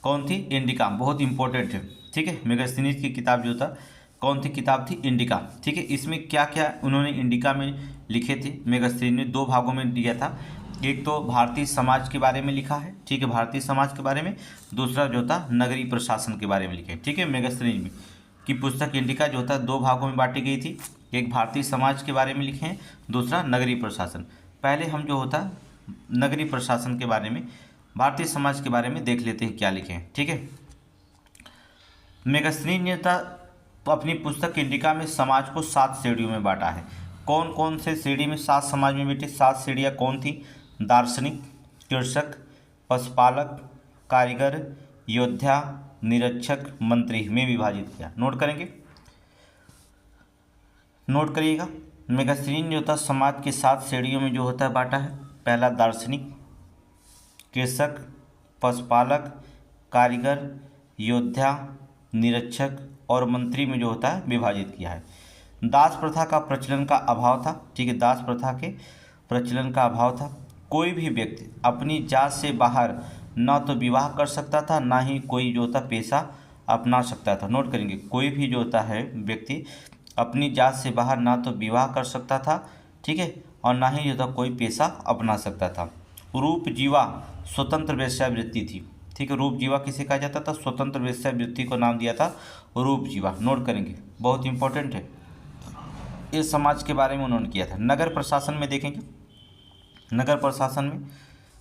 कौन थी? इंडिका, बहुत इंपॉर्टेंट है। ठीक है, मेगास्थनीज की किताब जो था कौन सी किताब थी? इंडिका। ठीक है, इसमें क्या क्या उन्होंने इंडिका में लिखे थे? मेगास्थनीज ने दो भागों में दिया था, एक तो भारतीय समाज के बारे में लिखा है। ठीक है, भारतीय समाज के बारे में, दूसरा जो था नगरीय प्रशासन के बारे में लिखे। ठीक है, मेगास्थनीज में की पुस्तक इंडिका जो था दो भागों में बांटी गई थी, एक भारतीय समाज के बारे में लिखे हैं, दूसरा नगरीय प्रशासन। पहले हम जो होता नगरीय प्रशासन के बारे में, भारतीय समाज के बारे में देख लेते हैं क्या लिखे हैं। ठीक है, मेगास्थनीज ने अपनी पुस्तक इंडिका में समाज को 7 श्रेणियों में बांटा है। कौन कौन से श्रेणी में 7 समाज में बेटे 7 श्रेणियाँ कौन थी? दार्शनिक, कृषक, पशुपालक, कारीगर, योद्धा, निरीक्षक, मंत्री में विभाजित किया। नोट करेंगे, नोट करिएगा। मेगास्थनीज ने होता समाज के 7 श्रेणियों में जो होता है बांटा है। पहला दार्शनिक, कृषक, पशुपालक, कारीगर, योद्धा, निरीक्षक और मंत्री में जो होता है विभाजित किया है। दास प्रथा का प्रचलन का अभाव था। ठीक है, दास प्रथा के प्रचलन का अभाव था। कोई भी व्यक्ति अपनी जात से बाहर न तो विवाह कर सकता था, ना ही कोई जो होता पेशा अपना सकता था। नोट करेंगे, कोई भी जो होता है व्यक्ति अपनी जात से बाहर ना तो विवाह कर सकता था, ठीक है, और ना ही जो था कोई पेशा अपना सकता था। रूप जीवा स्वतंत्र वेश्यावृत्ति थी। ठीक है, रूप जीवा किसे कहा जाता था? स्वतंत्र वेश्यावृत्ति को नाम दिया था रूप जीवा। नोट करेंगे, बहुत इंपॉर्टेंट है, इस समाज के बारे में उन्होंने किया था। नगर प्रशासन में देखेंगे, नगर प्रशासन में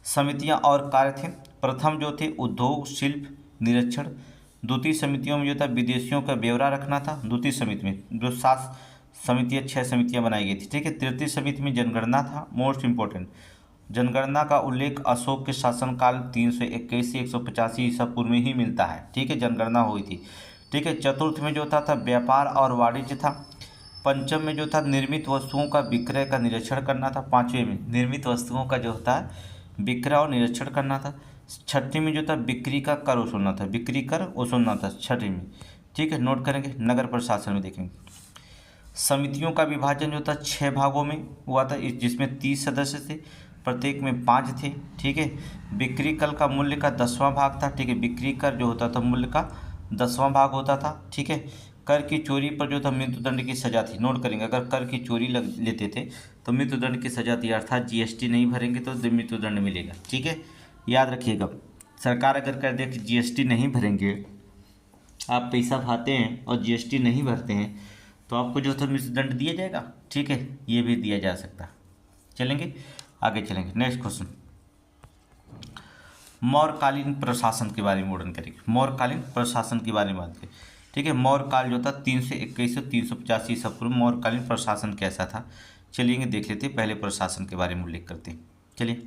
समितियां और कार्य थे। प्रथम जो थे उद्योग, शिल्प, निरीक्षण। द्वितीय समितियों में जो था विदेशियों का ब्यौरा रखना था। द्वितीय समिति में जो 7 समितियाँ 6 समितियाँ बनाई गई थी। ठीक है, तृतीय समिति में जनगणना था, मोस्ट इंपॉर्टेंट। जनगणना का उल्लेख अशोक के शासनकाल 321 से 185 ईसा पूर्व में ही मिलता है। ठीक है, जनगणना हुई थी। ठीक है, चतुर्थ में जो था व्यापार और वाणिज्य था। पंचम में जो था निर्मित वस्तुओं का विक्रय का निरीक्षण करना था। पाँचवें में निर्मित वस्तुओं का जो होता है विक्रय और निरीक्षण करना था। छठी में जो था बिक्री का कर वसूलना था, बिक्री कर वसूलना था छठी में। ठीक है, नोट करेंगे। नगर प्रशासन में देखेंगे समितियों का विभाजन जो था 6 भागों में हुआ था, जिसमें 30 सदस्य थे, प्रत्येक में 5 थे। ठीक है, बिक्री कर का मूल्य का 10वां भाग था। ठीक है, बिक्री कर जो होता था मूल्य का 10वां भाग होता था। ठीक है, कर की चोरी पर जो था मृत्युदंड की सजा थी। नोट करेंगे, अगर कर की चोरी लेते थे तो मृत्युदंड की सजा थी, अर्थात जीएसटी नहीं भरेंगे तो मृत्युदंड मिलेगा। ठीक है, याद रखिएगा, सरकार अगर कर दे कि जीएसटी नहीं भरेंगे, आप पैसा खाते हैं और जीएसटी नहीं भरते हैं तो आपको जो था मृत्युदंड दिया जाएगा। ठीक है, ये भी दिया जा सकता है। चलेंगे आगे, चलेंगे नेक्स्ट क्वेश्चन। मौर्यकालीन प्रशासन के बारे में वर्णन करेंगे। मौर्यकालीन प्रशासन के बारे में बात करें। ठीक है, मौर्य काल जो था 321 से 385 ईसा पूर्व मौर्यकालीन प्रशासन कैसा था, चलिए देख लेते हैं। पहले प्रशासन के बारे में उल्लेख करते हैं। चलिए,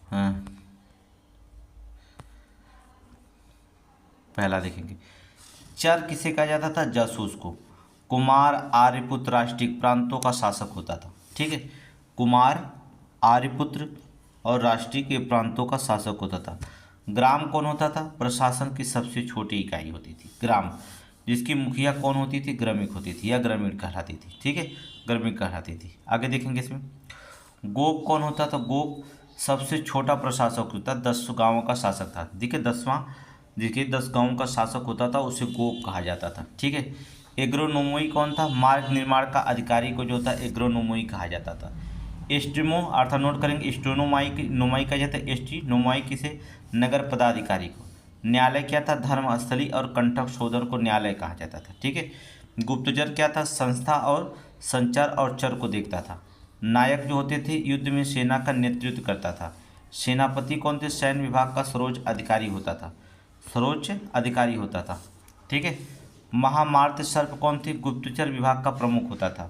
हाँ, पहला देखेंगे, चर किसे कहा जाता था? जासूस को। कुमार आर्यपुत्र राष्ट्रीय प्रांतों का शासक होता था। ठीक है, कुमार आर्यपुत्र और राष्ट्रीय के प्रांतों का शासक होता था। ग्राम कौन होता था? प्रशासन की सबसे छोटी इकाई होती थी ग्राम, जिसकी मुखिया कौन होती थी? ग्रामीण होती थी या ग्रामीण कहलाती थी। ठीक है, ग्रामीण कहलाती थी। आगे देखेंगे इसमें गोप कौन होता था? गोप सबसे छोटा प्रशासक होता, 10 गांवों का शासक था। देखिए 10 गांवों का शासक होता था, उसे गोप कहा जाता था। ठीक है, एग्रोनोमोई कौन था? मार्ग निर्माण का अधिकारी को जो था एग्रोनोमोई कहा जाता था। एस्ट्रीमो अर्थात नोट करेंगे, नोमाई कहा जाता है, एस्ट्रीनोमाई किसे? नगर पदाधिकारी को। न्यायालय क्या था? धर्मस्थली और कंटक शोधन को न्यायालय कहा जाता था। ठीक है, गुप्तचर क्या था? संस्था और संचार और चर को देखता था। नायक जो होते थे युद्ध में सेना का नेतृत्व करता था। सेनापति कौन थे? सैन्य विभाग का सर्वोच्च अधिकारी होता था, सर्वोच्च अधिकारी होता था। ठीक है, महामार्त्य सर्प कौन थे? गुप्तचर विभाग का प्रमुख होता था।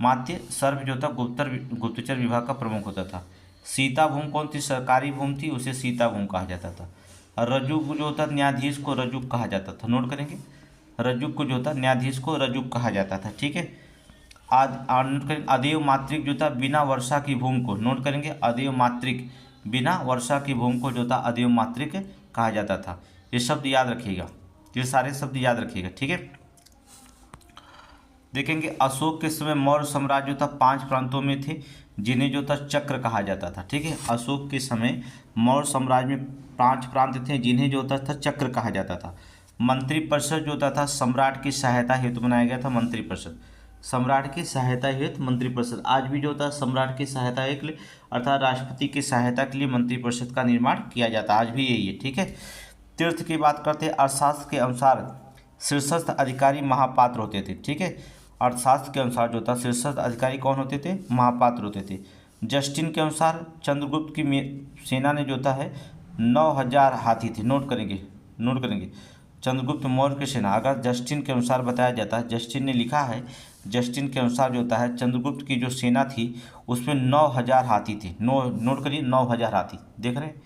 मात्य सर्प जो था गुप्तचर विभाग का प्रमुख होता था। सीता भूम कौन थी? सरकारी भूम थी, उसे सीता भूम कहा जाता था। रजुक जो होता न्यायाधीश को रजुक कहा जाता था। नोट करेंगे, रजुक को जो होता न्यायाधीश को रजुक कहा जाता था। ठीक है, नोट करेंगे अदेव मात्रिक जो था बिना वर्षा की भूमि को। नोट करेंगे अदेव मात्रिक, बिना वर्षा की भूमि को जो था अदेव मात्रिक कहा जाता था। ये शब्द याद रखिएगा, ये सारे शब्द याद रखिएगा। ठीक है, देखेंगे अशोक के समय मौर्य साम्राज्य जो था 5 प्रांतों में थे, जिन्हें जो था चक्र कहा जाता था। ठीक है, अशोक के समय मौर्य साम्राज्य में 5 प्रांत थे, जिन्हें जो होता था चक्र कहा जाता था। मंत्रिपरिषद जो होता था सम्राट की सहायता हेतु बनाया गया था। मंत्रिपरिषद सम्राट की सहायता हेतु मंत्रिपरिषद, आज भी जो होता है सम्राट की सहायता के लिए अर्थात राष्ट्रपति की सहायता के लिए मंत्रिपरिषद का निर्माण किया जाता है, आज भी यही है। ठीक है, तीर्थ की बात करते हैं। अर्थशास्त्र के अनुसार शीर्षस्थ अधिकारी महापात्र होते थे। ठीक है, अर्थशास्त्र के अनुसार जो था शीर्षस्थ अधिकारी कौन होते थे? महापात्र होते थे। जस्टिन के अनुसार चंद्रगुप्त की सेना ने जो है 9000 हाथी थे। नोट करेंगे चंद्रगुप्त मौर्य की सेना, अगर जस्टिन के अनुसार बताया जाता है, जस्टिन ने लिखा है, जस्टिन के अनुसार जो होता है चंद्रगुप्त की जो सेना थी उसमें 9000 हाथी थे। नोट करिए 9000 हाथी, देख रहे हैं,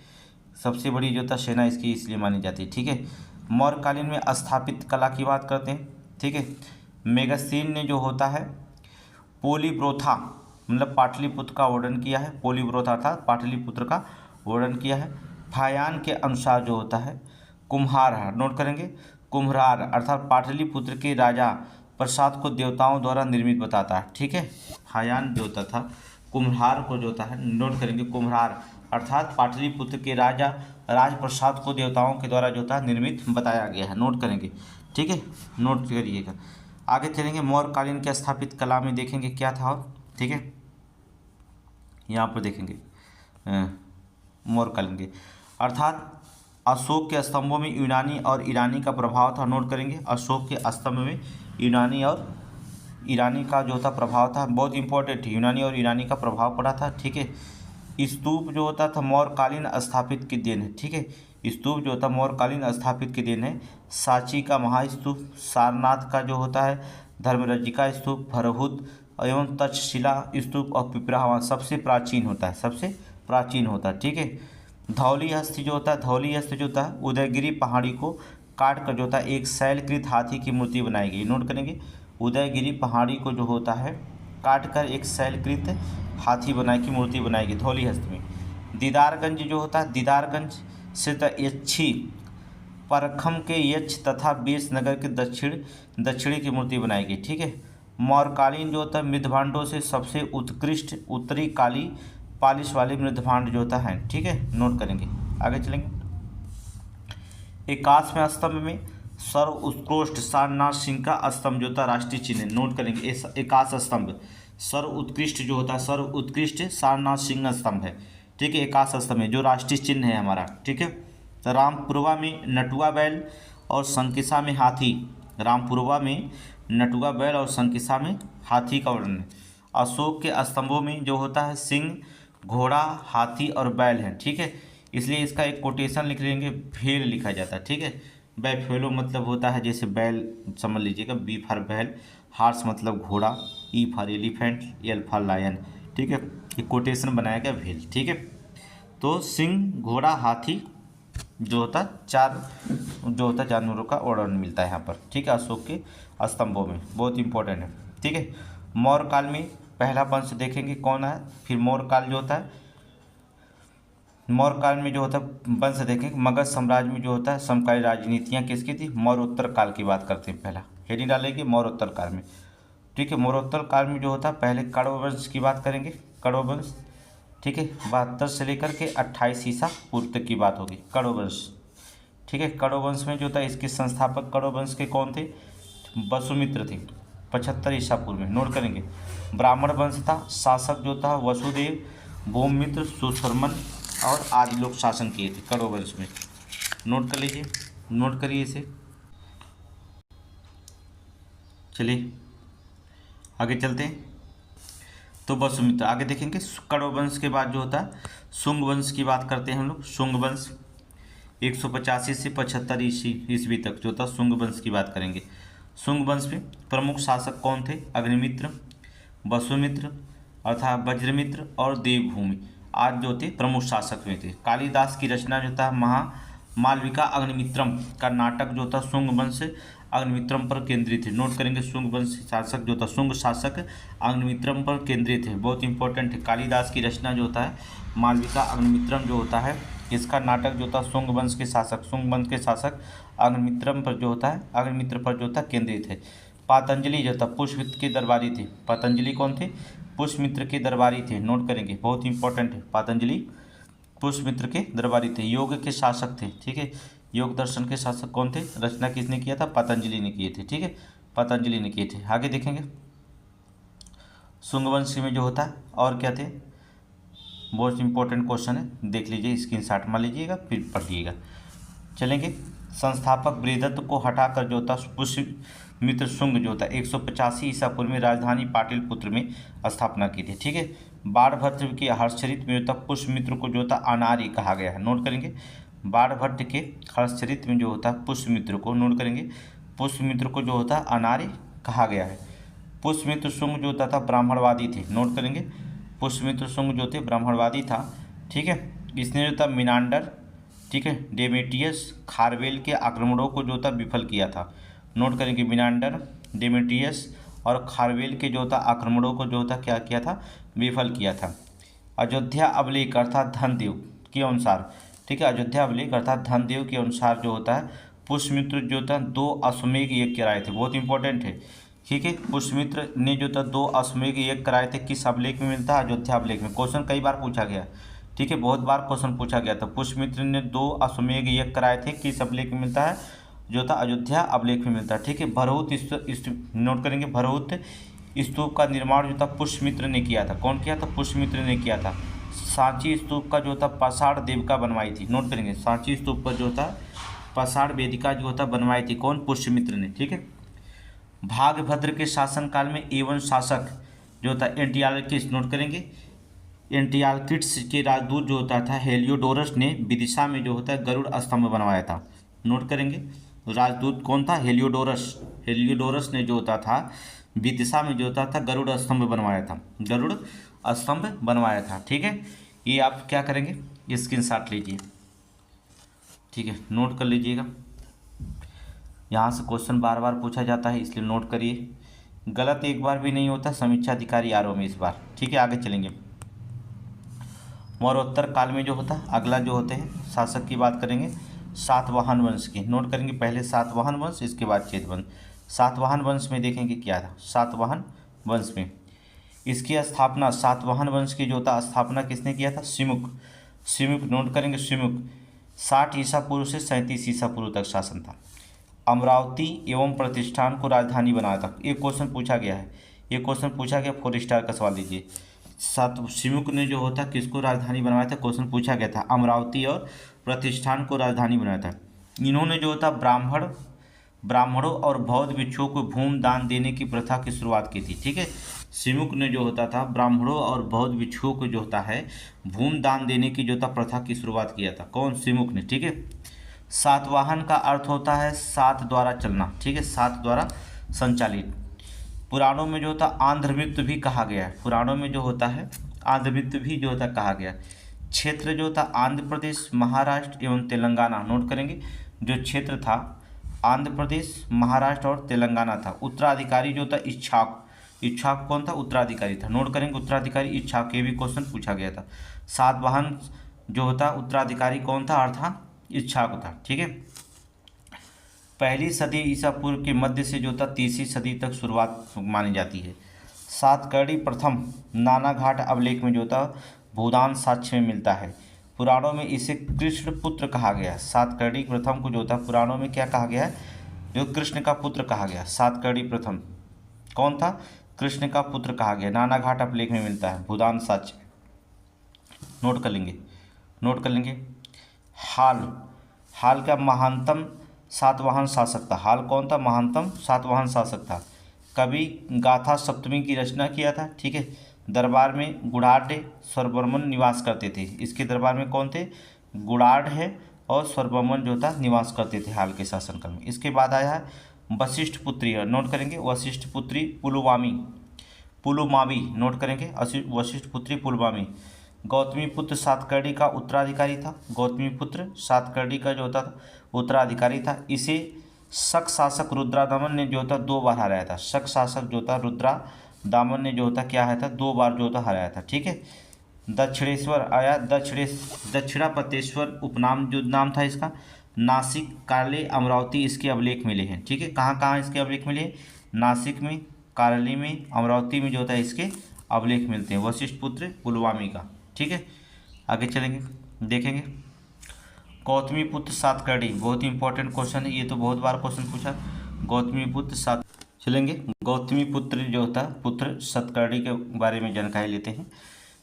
सबसे बड़ी जो था सेना इसकी इसलिए मानी जाती है। ठीक है, मौर्यकालीन में स्थापित कला की बात करते हैं। ठीक है, मेगस्तीन ने जो होता है पोलीब्रोथा मतलब पाटलिपुत्र का वर्णन किया है। पोलीब्रोथा अर्थात पाटलिपुत्र का वर्णन किया है। फायान के अनुसार जो होता है कुम्हार, नोट करेंगे कुम्हार अर्थात पाटलिपुत्र के राजा प्रसाद को देवताओं द्वारा निर्मित बताता है। ठीक है, फायान जो होता था कुम्हार को जो होता है, नोट करेंगे कुम्हार अर्थात पाटलिपुत्र के राजा राजप्रसाद को देवताओं के द्वारा जो था निर्मित बताया गया है। नोट करेंगे, ठीक है, नोट करिएगा। आगे चलेंगे मौर्यकालीन के स्थापित कला में देखेंगे क्या था और, ठीक है, यहाँ पर देखेंगे मौर्यकालीन के अर्थात अशोक के स्तंभों में यूनानी और ईरानी का प्रभाव था। नोट करेंगे अशोक के स्तंभ में यूनानी और ईरानी का जो था प्रभाव था, बहुत इंपॉर्टेंट, यूनानी और ईरानी का प्रभाव पड़ा था। ठीक है, स्तूप जो होता था मौर्यकालीन स्थापित की देन है। ठीक है, स्तूप जो होता है मौर्यकालीन स्थापित की देन है। सांची का महास्तूप, सारनाथ का जो होता है धर्मरज्जिका स्तूप, भरहुत एवं तक्षशिला स्तूप और पिपरावन सबसे प्राचीन होता है, सबसे प्राचीन होता है। ठीक है, धौली हस्त जो होता है, धौली हस्त जो होता है उदयगिरी पहाड़ी को काट कर जो होता है एक शैलकृत हाथी की मूर्ति बनाई गई। नोट करेंगे उदयगिरी पहाड़ी को जो होता है काट कर एक शैलकृत हाथी की मूर्ति बनाई गई धौली हस्त में। दीदारगंज जो होता है दीदारगंज स्थित यक्षी परखम के यक्ष तथा बेस नगर के दक्षिणी की मूर्ति बनाई गई। ठीक है, मौर्यकालीन जो होता है मृदभांडों से सबसे उत्कृष्ट उत्तरी काली पालिश वाले मृदभांड जो होता है। ठीक है, नोट करेंगे। आगे चलेंगे 81वें स्तंभ में सर्वोत्कृष्ट सारनाथ सिंह का स्तंभ जो था राष्ट्रीय चिन्ह। नोट करेंगे 81 स्तंभ सर्वोत्कृष्ट जो होता है सर्वोत्कृष्ट सारनाथ सिंह स्तंभ है। ठीक है, 81 स्तंभ है जो राष्ट्रीय चिन्ह है हमारा। ठीक है, रामपुरवा में नटुआ बैल और संकिसा में हाथी, रामपुरवा में नटुआ बैल और संकिसा में हाथी का वर्णन है। अशोक के स्तंभों में जो होता है सिंह, घोड़ा, हाथी और बैल है। ठीक है, इसलिए इसका एक कोटेशन लिख लेंगे, भेल लिखा जाता है। ठीक है, बैफेलो मतलब होता है जैसे बैल समझ लीजिएगा, बी फॉर बैल, हार्स मतलब घोड़ा, E for elephant, L for lion. ठीक है, एक कोटेशन बनाया गया भेल। ठीक है, तो सिंह, घोड़ा, हाथी जो होता जानवरों का वर्णन मिलता है यहाँ पर, ठीक है, अशोक के स्तंभों में, बहुत इंपॉर्टेंट है, ठीक है। मौर्य काल में पहला वंश देखेंगे कौन है, फिर मौर्य काल जो होता है, मौर्य काल में जो होता है वंश देखेंगे, मगध साम्राज्य में जो होता है समकालीन राजनीतियाँ किसकी थी, मौर्योत्तर काल की बात करते हैं, पहला हेडिंग डालेंगे मौर्योत्तर काल में, ठीक है। मौर्योत्तर काल में जो होता है पहले कण्व वंश की बात करेंगे, कण्व वंश, ठीक है, 72 से लेकर के 28 ईसा पूर्व तक की बात होगी, कण्व वंश, ठीक है। कण्व वंश में जो था इसके संस्थापक कण्व वंश के कौन थे, वसुमित्र थे, 75 ईसा पूर्व में, नोट करेंगे। ब्राह्मण वंश था, शासक जो था वसुदेव, भूमिमित्र, सुशर्मन और आदि लोग शासन किए थे कण्व वंश में, नोट कर लीजिए, नोट करिए इसे। चलिए आगे चलते हैं। तो वसुमित्र, आगे देखेंगे कण्व वंश के बाद जो होता है शुंग वंश की बात करते हैं हम लोग। शुंग वंश 185 से 75 ईस्वी तक जो था शुंग वंश की बात करेंगे। शुंग वंश में प्रमुख शासक कौन थे, अग्निमित्र, वसुमित्र अर्थात वज्रमित्र और देवभूमि आज जो थे प्रमुख शासक में थे। कालिदास की रचना जो था मालविका अग्निमित्रम का नाटक जो था शुंग वंश अग्निमित्रम पर केंद्रित है, नोट करेंगे। शुंग वंश शासक जो था शुंग शासक अग्निमित्रम पर केंद्रित है, बहुत इंपॉर्टेंट है। कालिदास की रचना जो होता है मालविका अग्निमित्रम जो होता है, इसका नाटक जो था शुंग वंश के शासक अग्निमित्रम पर जो होता है अग्निमित्र पर जो था केंद्रित है। पातंजलि जो था पुष्यमित्र के दरबारी थे। पतंजलि कौन थे, पुष्यमित्र के दरबारी थे, नोट करेंगे, बहुत इंपॉर्टेंट है। पातंजलि पुष्यमित्र के दरबारी थे, योग के शासक थे, ठीक है। योग दर्शन के शासक कौन थे, रचना किसने किया था, पतंजलि ने किए थे, ठीक है, पतंजलि ने किए थे। आगे देखेंगे शुंग वंश में जो होता है और क्या थे, बहुत इंपॉर्टेंट क्वेश्चन है, देख लीजिए, स्क्रीनशॉट मार लीजिएगा फिर पढ़िएगा। चलेंगे, संस्थापक बृहदत्त को हटाकर जो था पुष्यमित्र शुंग जो था 185 ईसा पूर्व में राजधानी पाटलिपुत्र में स्थापना की थी, ठीक है। बाणभट्ट के हर्षचरित में जो था पुष्यमित्र को जो था अनार्य कहा गया है, नोट करेंगे। बाणभट्ट के हर्षचरित में जो होता है पुष्यमित्र को, नोट करेंगे, पुष्यमित्र को जो होता है अनार्य कहा गया है। पुष्यमित्र शुंग जो होता था ब्राह्मणवादी थे, नोट करेंगे। पुष्यमित्र शुंग जो थे ब्राह्मणवादी था, ठीक है। इसने जो था मिनांडर, ठीक है, डेमेट्रियस, खारवेल के आक्रमणों को जो था विफल किया था, नोट करेंगे। मिनांडर, डेमेट्रियस और खारवेल के जो था आक्रमणों को जो था क्या किया था, विफल किया था। अयोध्या अभिलेख अर्थात धनदेव के अनुसार, ठीक है, अयोध्या अभिलेख अर्थात धनदेव के अनुसार जो होता है पुष्यमित्र जो था 2 अश्वमेघ यज्ञ कराए थे, बहुत इंपॉर्टेंट है, ठीक है। पुष्यमित्र ने जो था 2 अश्वमेघ यज्ञ कराए थे, किस अभिलेख में मिलता है, अयोध्या अभिलेख में। क्वेश्चन कई बार पूछा गया, ठीक है, बहुत बार क्वेश्चन पूछा गया था। पुष्यमित्र ने 2 अश्वमेघ यज्ञ कराए थे, किस अभिलेख में मिलता है, जो था अयोध्या अभिलेख में मिलता है, ठीक है। भरहुत नोट करेंगे, भरहुत स्तूप का निर्माण जो था पुष्यमित्र ने किया था, कौन किया था, पुष्यमित्र ने किया था। सांची स्तूप का जो था पाषाण देविका बनवाई थी, नोट करेंगे। सांची स्तूप पर जो था पाषाण वेदिका जो था बनवाई थी, कौन, पुष्यमित्र ने, ठीक है। भागभद्र के शासनकाल में एवं शासक जो था एंटियालकिस, नोट करेंगे, एंटियालकिड्स के राजदूत जो होता था हेलियोडोरस ने विदिशा में जो होता है गरुड़ स्तंभ बनवाया था, नोट करेंगे। राजदूत कौन था, हेलियोडोरस, हेलियोडोरस ने जो होता था विदिशा में जो होता था गरुड़ स्तंभ बनवाया था, गरुड़ स्तंभ बनवाया था, ठीक है। ये आप क्या करेंगे, स्क्रीनशॉट लीजिए, ठीक है, नोट कर लीजिएगा। यहाँ से क्वेश्चन बार बार पूछा जाता है, इसलिए नोट करिए, गलत एक बार भी नहीं होता। समीक्षा अधिकारी आरओ में इस बार, ठीक है। आगे चलेंगे, मौर्योत्तर काल में जो होता है अगला जो होते हैं शासक की बात करेंगे सातवाहन वंश की, नोट करेंगे, पहले सातवाहन वंश, इसके बाद चेतवंश। सातवाहन वंश में देखेंगे क्या था, सातवाहन वंश में इसकी स्थापना, सातवाहन वंश की जो था स्थापना किसने किया था, सिमुक, सिमुक, नोट करेंगे, सिमुक 60 ईसा पूर्व से 37 ईसा पूर्व तक शासन था। अमरावती एवं प्रतिष्ठान को राजधानी बनाया था, एक क्वेश्चन पूछा गया है, ये क्वेश्चन पूछा गया, 4 स्टार का सवाल लीजिए। सिमुक ने जो होता किसको राजधानी बनाया था, क्वेश्चन पूछा गया था, अमरावती और प्रतिष्ठान को राजधानी बनाया था। इन्होंने जो होता ब्राह्मणों और बौद्ध भिक्षुओं को भूमि दान देने की प्रथा की शुरुआत की थी, ठीक है। सिमुक ने जो होता था ब्राह्मणों और बौद्ध भिक्षुओं को जो होता है भूमि दान देने की जो था प्रथा की शुरुआत किया था, कौन, सिमुक ने, ठीक है। सातवाहन का अर्थ होता है सात द्वारा चलना, ठीक है, सात द्वारा संचालित। पुराणों में जो होता आंध्रमित्त भी कहा गया है, पुराणों में जो होता है आंध्रमित्त भी जो होता कहा गया। क्षेत्र जो था आंध्र प्रदेश, महाराष्ट्र एवं तेलंगाना। नोट करेंगे, जो क्षेत्र था आंध्र प्रदेश, महाराष्ट्र और तेलंगाना था। उत्तराधिकारी जो था इक्ष्वाकु। इक्ष्वाकु कौन था? उत्तराधिकारी था। नोट करेंगे, उत्तराधिकारी इक्ष्वाकु, ये भी क्वेश्चन पूछा गया था। सातवाहन जो होता उत्तराधिकारी कौन था? अर्थात इक्ष्वाकु था। ठीक है, पहली सदी ईसा पूर्व के मध्य से जो था तीसरी सदी तक शुरुआत मानी जाती है। सातकर्णी प्रथम नानाघाट अभिलेख में जो था भूदान साक्ष्य में मिलता है। पुराणों में इसे कृष्ण पुत्र कहा गया। सातकर्णी प्रथम को जो था पुराणों में क्या कहा गया है? जो कृष्ण का पुत्र कहा गया। सातकर्णी प्रथम कौन था? कृष्ण का पुत्र कहा गया। नानाघाट अभिलेख में मिलता है, भूदान साक्ष्य। नोट कर लेंगे, नोट कर लेंगे। हाल का महानतम सातवाहन शासक था। हाल कौन था? महानतम सातवाहन शासक था। कवि गाथा सप्तमी की रचना किया था। ठीक है, दरबार में गुड़ाढ़ स्वरवर्मन निवास करते थे। इसके दरबार में कौन थे? गुड़ाढ़ है और स्वरवर्मन जो था निवास करते थे हाल के शासनकाल में। इसके बाद आया है वशिष्ठ पुत्री। नोट करेंगे, वशिष्ठ पुत्री पुलुमावी। नोट करेंगे, वशिष्ठ पुत्री पुलुमावी। गौतमी पुत्र सातकर्णी का उत्तराधिकारी था। गौतमी पुत्र सातकर्णी का जो था उत्तराधिकारी था। इसे शक शासक रुद्रादामन ने जो था 2 बार हराया था। शक शासक जो था रुद्रादामन ने जो था क्या है था? 2 बार जो था हराया था। ठीक है, दक्षिणेश्वर आया। दक्षिणापतेश्वर उपनाम जो नाम था इसका। नासिक, कारले, अमरावती इसके अभिलेख मिले हैं। ठीक है, कहाँ कहाँ इसके अभिलेख मिले हैं? नासिक में, कारली में, अमरावती में जो था इसके अभिलेख मिलते हैं, वशिष्ठ पुत्र पुलवामी का। ठीक है, आगे चलेंगे, देखेंगे। गौतमी पुत्र सातकर्णी, बहुत ही इंपॉर्टेंट क्वेश्चन है ये, तो बहुत बार क्वेश्चन पूछा। गौतमी पुत्र सात चलेंगे, गौतमी पुत्र जो होता पुत्र सातकर्णी के बारे में जानकारी लेते हैं।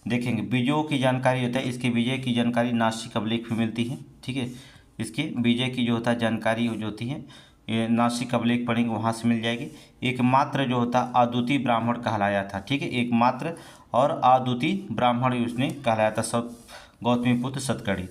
देखेंगे, विजयों की जानकारी होता है। इसके विजय की जानकारी नासिक अभिलेख में मिलती है। ठीक है, इसके विजय की जो होता है जानकारी जो होती है ये नासिक अभिलेख पढ़ेंगे, वहाँ से मिल जाएगी। एकमात्र जो होता अद्वितीय ब्राह्मण कहलाया था। ठीक है, एकमात्र और अद्वितीय ब्राह्मण उसने कहलाया था सब गौतमीपुत्र सातकर्णी।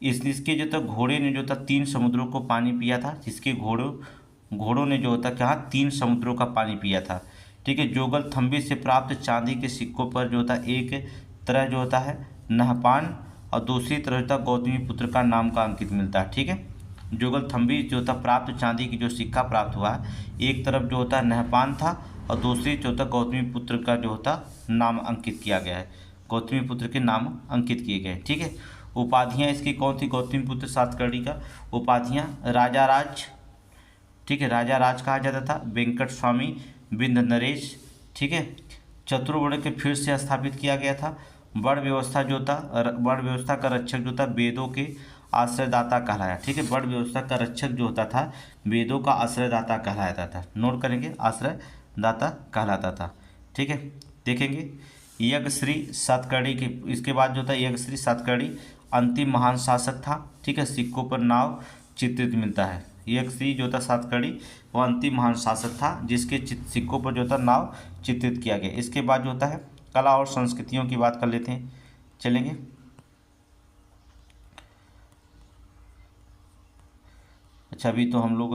इसके जो था घोड़े ने जो था 3 समुद्रों को पानी पिया था। जिसके घोड़ों ने जो होता क्या 3 समुद्रों का पानी पिया था। ठीक है, जोगल थम्बी से प्राप्त चांदी के सिक्कों पर जो होता एक तरह जो होता है नहपान और दूसरी तरह होता गौतमी पुत्र का नाम का अंकित मिलता है। ठीक है, जोगल थम्बी जो था प्राप्त चांदी की जो सिक्का प्राप्त हुआ है, एक तरफ जो होता नहपान था और दूसरी जो होता गौतमी पुत्र का जो होता नाम अंकित किया गया है। गौतमी पुत्र के नाम अंकित किए गए। ठीक है, उपाधियाँ इसकी कौन थी? गौतमी पुत्र सातकर्णी का उपाधियाँ राजा राज। ठीक है, राजा राज कहा जाता था। वेंकट स्वामी, बिंद नरेश। ठीक है, चतुर्वर्ण के फिर से स्थापित किया गया था। वर्ण व्यवस्था जो था, वर्ण व्यवस्था का रक्षक जो था वेदों के आश्रयदाता कहलाया। ठीक है, वर्ण व्यवस्था का रक्षक जो होता था वेदों का आश्रयदाता कहलाता था। नोट करेंगे, आश्रयदाता कहलाता था। ठीक है, देखेंगे यज्ञश्री सातकर्णी के, इसके बाद जो था यज्ञश्री सातकर्णी अंतिम महान शासक था। ठीक है, सिक्कों पर नाव चित्रित मिलता है। यज्ञश्री जो था सातकर्णी वह अंतिम महान शासक था जिसके सिक्कों पर जो था नाव चित्रित किया गया। इसके बाद जो होता है कला और संस्कृतियों की बात कर लेते हैं, चलेंगे। अच्छा, अभी तो हम लोग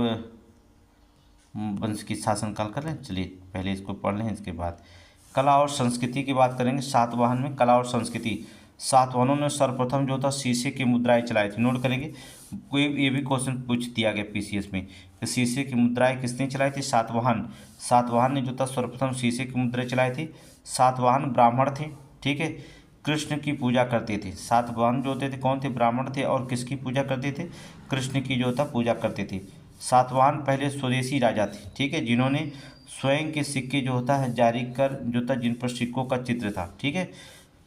वंश की शासनकाल कर रहे हैं, चलिए पहले इसको पढ़ लें, इसके बाद कला और संस्कृति की बात करेंगे। सातवाहन में कला और संस्कृति, सातवाहनों ने सर्वप्रथम जो था शीशे की मुद्राएं चलाई थी। नोट करेंगे, कोई ये भी क्वेश्चन पूछ दिया गया पीसीएस में, तो शीशे की मुद्राएं किसने चलाई थी? सातवाहन ने जो था सर्वप्रथम शीशे की मुद्राएं चलाई थी। सातवाहन ब्राह्मण थे। ठीक है, कृष्ण की पूजा करते थे। सातवाहन जो होते थे कौन थे? ब्राह्मण थे और किसकी पूजा करते थे? कृष्ण की जो था पूजा करते थे। सातवाहन पहले स्वदेशी राजा थे। ठीक है, जिन्होंने स्वयं के सिक्के जो होता है जारी कर जो था, जिन पर सिक्कों का चित्र था। ठीक है,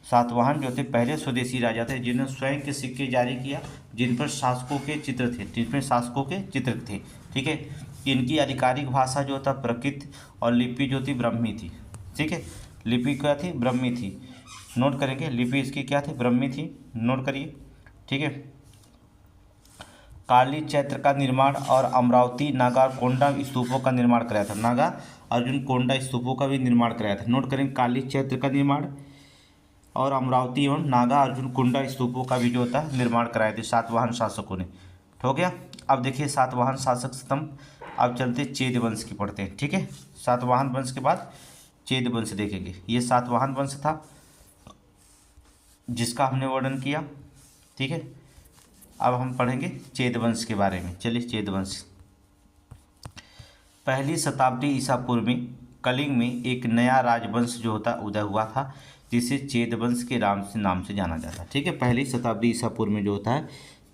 सातवाहन जो थे पहले स्वदेशी राजा थे जिन्होंने स्वयं के सिक्के जारी किया जिन पर शासकों के चित्र थे, जिनमें शासकों के चित्र थे। ठीक है, इनकी आधिकारिक भाषा जो था प्राकृत और लिपि जो थी ब्राह्मी थी। ठीक है, लिपि क्या थी? ब्राह्मी थी। नोट करेंगे, लिपि इसकी क्या थी? ब्राह्मी थी। नोट करिए। ठीक है, काली चैत्र का निर्माण और अमरावती नागा कोंडा स्तूपों का निर्माण कराया था। नागा अर्जुन कोंडा स्तूपों का भी निर्माण कराया था। नोट करेंगे, काली चैत्र का निर्माण और अमरावती एवं नागा अर्जुन कुंडा स्तूपों का भी जो होता है निर्माण कराए थे सातवाहन शासकों ने। हो गया। अब देखिए सातवाहन शासक स्तंभ। अब चलते चेद वंश की पढ़ते हैं। ठीक है, सातवाहन वंश के बाद चेद वंश देखेंगे। ये सातवाहन वंश था जिसका हमने वर्णन किया। ठीक है। अब हम पढ़ेंगे चेद वंश के बारे में। चलिए, चेद वंश। पहली शताब्दी ईसा पूर्व में कलिंग में एक नया राजवंश जो होता उदय हुआ था, जिसे चेद वंश के नाम से जाना जाता है। ठीक है, पहली शताब्दी ईसा पूर्व में जो होता है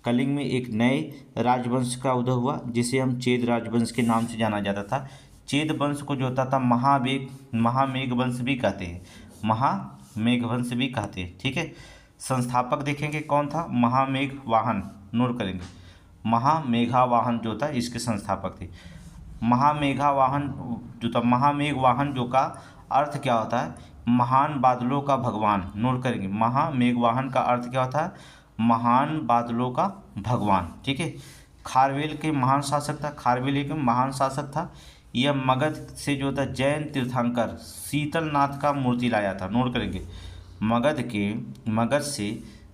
कलिंग में एक नए राजवंश का उदय हुआ, जिसे हम चेद राजवंश के नाम से जाना जाता था। चेद वंश को जो होता था महामेघ वंश भी कहते हैं, महामेघ वंश भी कहते हैं। ठीक है, संस्थापक देखेंगे कौन था, महामेघ वाहन, नोट करेंगे। महामेघा वाहन जो था इसके संस्थापक थे। महामेघा वाहन जो था, महामेघ वाहन जो का अर्थ क्या होता है, महान बादलों का भगवान, नोट करेंगे। महामेघ वाहन का अर्थ क्या होता है, महान बादलों का भगवान। ठीक है, खारवेल के महान शासक था, खारवेल एक महान शासक था। यह मगध से जो था जैन तीर्थंकर शीतलनाथ का मूर्ति लाया था, नोट करेंगे। मगध से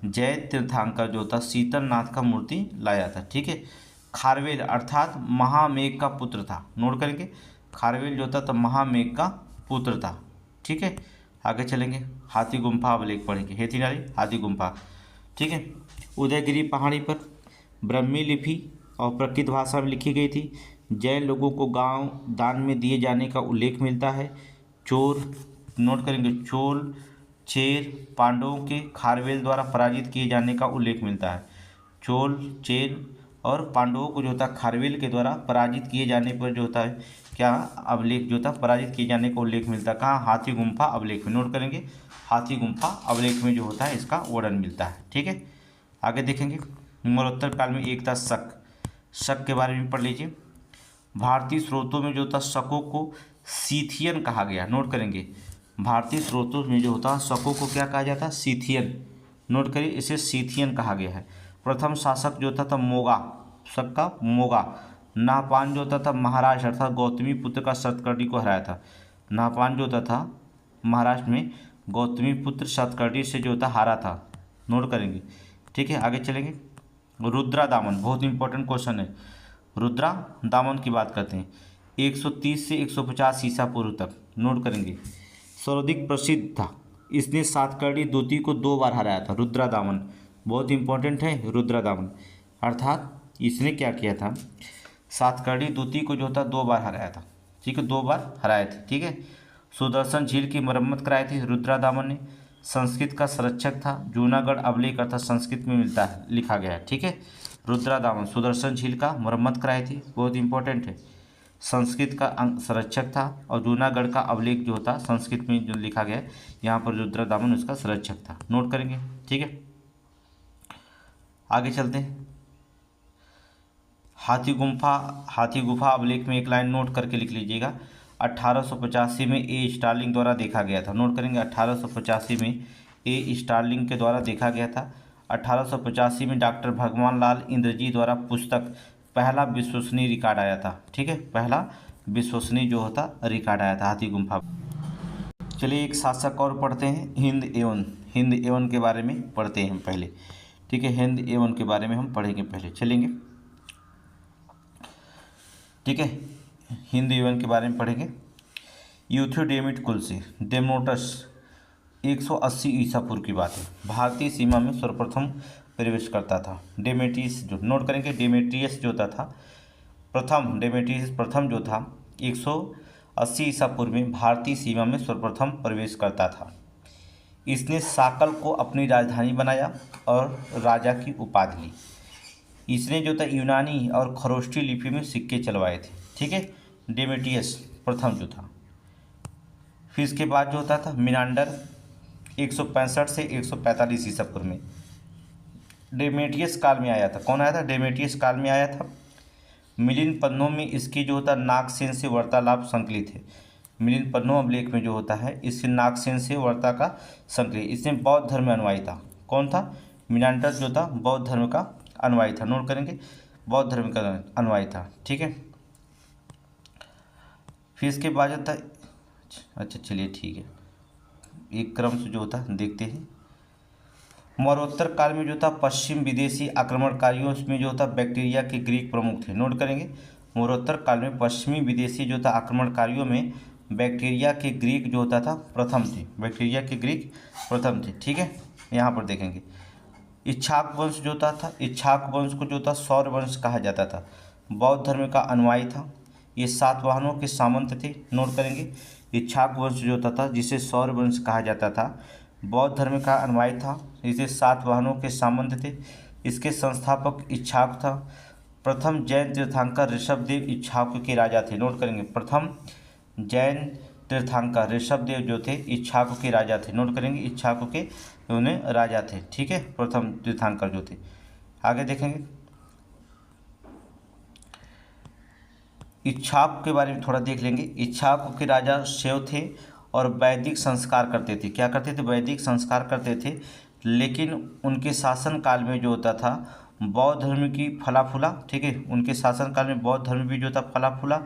जैन तीर्थंकर जो था शीतलनाथ का मूर्ति लाया था। ठीक है, खारवेल अर्थात महामेघ का पुत्र था, नोट करेंगे। खारवेल जो था तो महामेघ का पुत्र था। ठीक है, आगे चलेंगे, हाथी गुम्फा अभिलेख पढ़ेंगे। हेतिनारी हाथी गुम्फा। ठीक है, उदयगिरी पहाड़ी पर ब्रह्मी लिपि और प्रकृत भाषा में लिखी गई थी। जैन लोगों को गांव दान में दिए जाने का उल्लेख मिलता है। चोर, नोट करेंगे, चोल चेर पांडवों के खारवेल द्वारा पराजित किए जाने का उल्लेख मिलता है। चोल चेर और पांडवों को जो होता है खारवेल के द्वारा पराजित किए जाने पर जो होता है क्या अभिलेख जो था पराजित किए जाने का उल्लेख मिलता है। कहाँ, हाथी गुम्फा अभिलेख में, नोट करेंगे। हाथी गुम्फा अभिलेख में जो होता है इसका वर्णन मिलता है। ठीक है, आगे देखेंगे मरणोत्तर काल में एक था शक के बारे में पढ़ लीजिए। भारतीय स्रोतों में जो था शकों को सीथियन कहा गया, नोट करेंगे। भारतीय स्रोतों में जो होता है शकों को क्या कहा जाता है, सीथियन, नोट करिए, इसे सीथियन कहा गया है। प्रथम शासक जो था मोगा, शक का मोगा। नाहपान जो होता था महाराष्ट्र अर्थात गौतमी पुत्र का सतकर्णी को हराया था। नाहपान जो होता था महाराष्ट्र में गौतमी पुत्र सतकर्णी से जो होता हारा था, नोट करेंगे। ठीक है, आगे चलेंगे। रुद्रा दामन, बहुत इंपॉर्टेंट क्वेश्चन है। रुद्रा दामन की बात करते हैं। 130 से 150 ईसा पूर्व तक, नोट करेंगे। सर्वाधिक प्रसिद्ध था, इसने सातकर्णी द्वितीय को 2 बार हराया था। रुद्रा दामन बहुत इंपॉर्टेंट है। रुद्रा दामन अर्थात इसने क्या किया था, सातकर्णी द्वितीय को जो था 2 बार हराया था। ठीक है, 2 बार हराए थे। ठीक है, सुदर्शन झील की मरम्मत कराई थी रुद्रा दामन ने। संस्कृत का संरक्षक था। जूनागढ़ अभिलेख अर्थात संस्कृत में मिलता है, लिखा गया है। ठीक है, रुद्रा दामन सुदर्शन झील का मरम्मत कराई थी, बहुत इंपॉर्टेंट है। संस्कृत का संरक्षक था और जूनागढ़ का अभिलेख जो होता संस्कृत में जो लिखा गया है, यहाँ पर रुद्रा दामन उसका संरक्षक था, नोट करेंगे। ठीक है, आगे चलते हैं। हाथी गुफा अभिलेख में एक लाइन नोट करके लिख लीजिएगा। 1885 में ए स्टार्लिंग द्वारा देखा गया था, नोट करेंगे। 1885 में ए स्टार्लिंग के द्वारा देखा गया था। 1885 में डॉक्टर भगवान लाल इंद्रजी द्वारा पुस्तक पहला विश्वसनीय रिकॉर्ड आया था। ठीक है, पहला विश्वसनीय जो होता रिकॉर्ड आया था हाथी गुम्फा। चलिए, एक शासक और पढ़ते हैं, हिंद एवन के बारे में पढ़ते हैं हम पहले। ठीक है, हिंद एवन के बारे में हम पढ़ेंगे पहले, चलेंगे। ठीक है, हिंद एवन के बारे में पढ़ेंगे। यूथियोडेमिट कुल से डेमोटस 180 ईसा पूर्व की बात है, भारतीय सीमा में सर्वप्रथम प्रवेश करता था। डेमेट्रियस जो, नोट करेंगे, डेमेट्रियस जो था प्रथम जो था 180 ईसा पूर्व में भारतीय सीमा में सर्वप्रथम प्रवेश करता था। इसने साकल को अपनी राजधानी बनाया और राजा की उपाधि ली। इसने जो था यूनानी और खरोष्टी लिपि में सिक्के चलवाए थे। ठीक है, डेमेट्रियस प्रथम जो था। फिर इसके बाद जो होता था मिनांडर 165 से 145 ईसा पूर्व में डेमेट्रियस काल में आया था। कौन आया था, डेमेट्रियस काल में आया था। मिलिंद पन्नों में इसकी जो होता नागसेन से वार्तालाप संकलित है। मिलिंद पन्नों अभिलेख में जो होता है इसके नागसेन से वार्ता का संकलित। इसने बौद्ध धर्म में अनुयायी था। कौन था, मिनांडर जो था बौद्ध धर्म का अनुयायी था, नोट करेंगे, बौद्ध धर्म का अनुयायी था। ठीक है, फिर इसके बाद जो था, अच्छा चलिए ठीक है, एक क्रम से जो होता देखते हैं। मरणोत्तर काल में जो था पश्चिम विदेशी आक्रमणकारियों में जो होता बैक्टीरिया के ग्रीक प्रमुख थे, नोट करेंगे। मरणोत्तर काल में पश्चिमी विदेशी जो था आक्रमणकारियों में बैक्टीरिया के ग्रीक जो होता था प्रथम थे, बैक्टीरिया के ग्रीक प्रथम थे। ठीक है, यहाँ पर देखेंगे इक्ष्वाकु वंश जो था इक्ष्वाकु वंश को जो था सौर वंश कहा जाता था। बौद्ध धर्म का अनुयायी था। ये सातवाहनों के सामंत थे। नोट करेंगे, इक्ष्वाकु वंश जो था जिसे सौर वंश कहा जाता था, बौद्ध धर्म का अनुयायी था, इसे सातवाहनों के सामंत थे। इसके संस्थापक इक्ष्वाकु था। प्रथम जैन तीर्थंकर ऋषभदेव इक्ष्वाकु के राजा थे। नोट करेंगे, प्रथम जैन तीर्थंकर ऋषभदेव जो थे इक्ष्वाकु के राजा थे। नोट करेंगे, इक्ष्वाकु के उन्हें राजा थे। ठीक है, प्रथम तीर्थंकर जो थे। आगे देखेंगे, इक्ष्वाकु के बारे में थोड़ा देख लेंगे। इक्ष्वाकु के राजा शैव थे और वैदिक संस्कार करते थे। क्या करते थे? वैदिक संस्कार करते थे। लेकिन उनके शासन काल में जो होता था बौद्ध धर्म की फला फूला। ठीक है, उनके शासन काल में बौद्ध धर्म भी जो था फला फूला।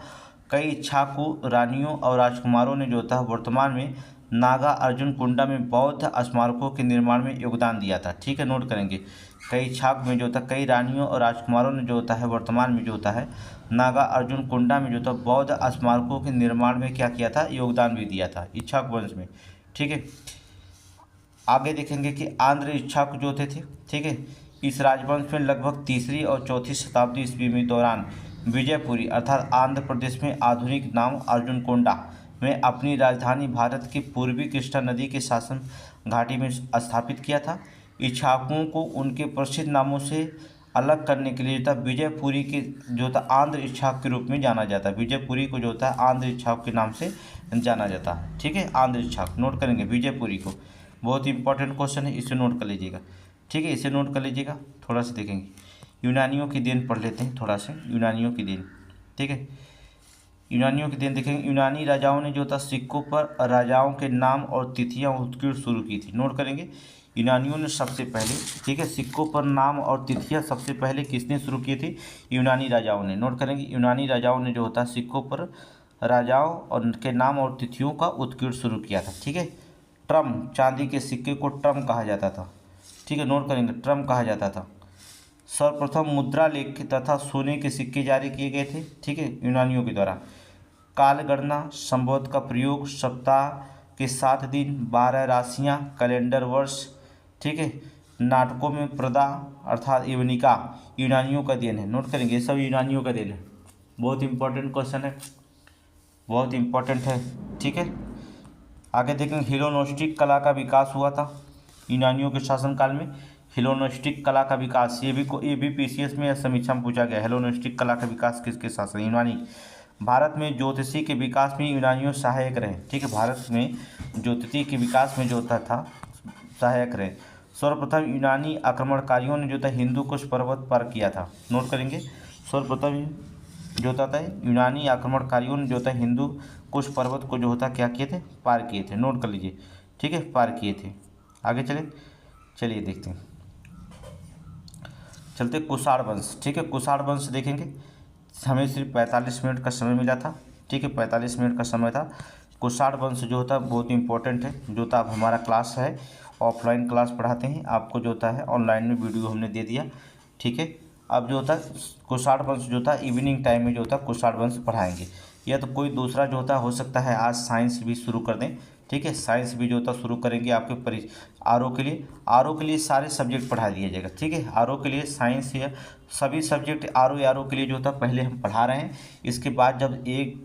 कई इक्ष्वाकु रानियों और राजकुमारों ने जो था वर्तमान में नागा अर्जुन कुंडा में बौद्ध स्मारकों के निर्माण में योगदान दिया था। ठीक है, नोट करेंगे, कई इक्ष्वाकु में जो था कई रानियों और राजकुमारों ने जो होता है वर्तमान में जो होता है नागा अर्जुन कुंडा में जो था बौद्ध स्मारकों के निर्माण में क्या किया था? योगदान भी दिया था इक्ष्वाकु वंश में। ठीक है, आगे देखेंगे कि आंध्र इक्ष्वाकु जो थे। ठीक है, इस राजवंश में लगभग 3री और 4थी शताब्दी ईस्वी में दौरान विजयपुरी अर्थात आंध्र प्रदेश में आधुनिक नाम अर्जुनकोंडा में अपनी राजधानी भारत की पूर्वी कृष्णा नदी के शासन घाटी में स्थापित किया था। इक्ष्वाकुओं को उनके प्रसिद्ध नामों से अलग करने के लिए जो था विजयपुरी के जो था आंध्र इक्ष्वाकु के रूप में जाना जाता है। विजयपुरी को जो था आंध्र इक्ष्वाकु के नाम से जाना जाता है। ठीक है, आंध्र इक्ष्वाकु नोट करेंगे विजयपुरी को। बहुत इंपॉर्टेंट क्वेश्चन है, इसे नोट कर लीजिएगा। ठीक है, इसे नोट कर लीजिएगा। थोड़ा सा देखेंगे, यूनानियों की देन पढ़ लेते हैं थोड़ा सा, यूनानियों की देन। ठीक है, यूनानियों की देन देखेंगे। यूनानी राजाओं ने जो था सिक्कों पर राजाओं के नाम और तिथियां उत्कीर्ण शुरू की थी। नोट करेंगे, यूनानियों ने सबसे पहले, ठीक है, सिक्कों पर नाम और तिथियां सबसे पहले किसने शुरू की थी? यूनानी राजाओं ने। नोट करेंगे, यूनानी राजाओं ने जो होता है सिक्कों पर राजाओं और उनके नाम और तिथियों का उत्कीर्ण शुरू किया था। ठीक है, ट्रम, चांदी के सिक्के को ट्रम कहा जाता था। ठीक है, नोट करेंगे, ट्रम कहा जाता था। सर्वप्रथम मुद्रा लेख तथा सोने के सिक्के जारी किए गए थे। ठीक है, यूनानियों के द्वारा। कालगणना, संवत का प्रयोग, सप्ताह के 7 दिन, 12 राशियाँ, कैलेंडर वर्ष। ठीक है, नाटकों में प्रदा अर्थात यवनिका यूनानियों का देन है। नोट करेंगे, ये सब यूनानियों का देन है। बहुत इंपॉर्टेंट क्वेश्चन है, बहुत इंपॉर्टेंट है। ठीक है, आगे देखेंगे, हेलेनिस्टिक कला का विकास हुआ था यूनानियों के शासनकाल में। हेलेनिस्टिक कला का विकास, ये भी पीसीएस में या समीक्षा में पूछा गया। हेलेनिस्टिक कला का विकास किसके शासन? यूनानी। भारत में ज्योतिषी के विकास में यूनानियों सहायक रहे। ठीक है, भारत में ज्योतिषी के विकास में जो होता था सहायक रहे। सर्वप्रथम यूनानी आक्रमणकारियों ने जो था हिंदू कुश पर्वत पार किया था। नोट करेंगे, सर्वप्रथम जो होता था यूनानी आक्रमणकारियों ने जो था हिंदू कुश पर्वत को जो होता क्या किए थे? पार किए थे। नोट कर लीजिए। ठीक है, पार किए थे। आगे चलिए देखते हैं, चलते कुषाण वंश। ठीक है, कुषाण वंश देखेंगे। हमें सिर्फ 45 मिनट का समय मिला था। ठीक है, 45 मिनट का समय था। कुषाण वंश जो होता है बहुत इंपॉर्टेंट है। जो होता अब हमारा क्लास है ऑफलाइन क्लास पढ़ाते हैं, आपको जो होता है ऑनलाइन में वीडियो हमने दे दिया। ठीक है, अब जो होता है कुषाण वंश जो होता है इवनिंग टाइम में जो होता है कुषाण वंश पढ़ाएंगे, या तो कोई दूसरा जो होता हो सकता है आज साइंस भी शुरू कर दें। ठीक है, साइंस भी जो होता शुरू करेंगे आपके आरओ के लिए सारे सब्जेक्ट पढ़ा दिया जाएगा। ठीक है, आरओ के लिए साइंस या सभी सब्जेक्ट आरओ के लिए जो होता पहले हम पढ़ा रहे हैं। इसके बाद जब 1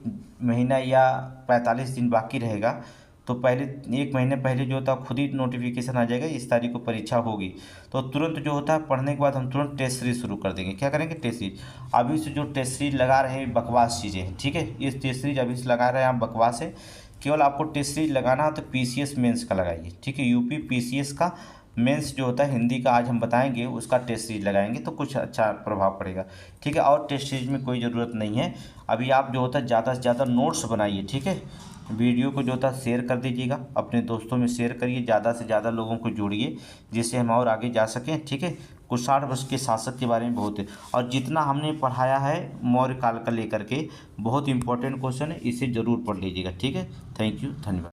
महीना या 45 दिन बाकी रहेगा तो पहले 1 महीने पहले जो होता है खुद ही नोटिफिकेशन आ जाएगा, इस तारीख को परीक्षा होगी, तो तुरंत जो होता है पढ़ने के बाद हम तुरंत टेस्ट सीरीज शुरू कर देंगे। क्या करेंगे? Test series. अभी से जो टेस्ट सीरीज लगा रहे हैं बकवास चीज़ें हैं। ठीक है, इस टेस्ट सीरीज अभी से लगा रहे हैं आप बकवास है। केवल आपको टेस्ट सीरीज लगाना है तो पीसीएस मेंस का लगाइए। ठीक है, यूपी पीसीएस का मेंस जो होता है हिंदी का आज हम बताएंगे, उसका टेस्ट सीरीज लगाएंगे तो कुछ अच्छा प्रभाव पड़ेगा। ठीक है, और टेस्ट सीरीज में कोई ज़रूरत नहीं है। अभी आप जो होता है ज़्यादा से ज़्यादा नोट्स बनाइए। ठीक है, वीडियो को जो था शेयर कर दीजिएगा, अपने दोस्तों में शेयर करिए, ज़्यादा से ज़्यादा लोगों को जोड़िए जिससे हम और आगे जा सकें। ठीक है, कुषाण वंश के शासक के बारे में बहुत है, और जितना हमने पढ़ाया है मौर्य काल का लेकर के बहुत इंपॉर्टेंट क्वेश्चन है, इसे ज़रूर पढ़ लीजिएगा। ठीक है, थैंक यू, धन्यवाद।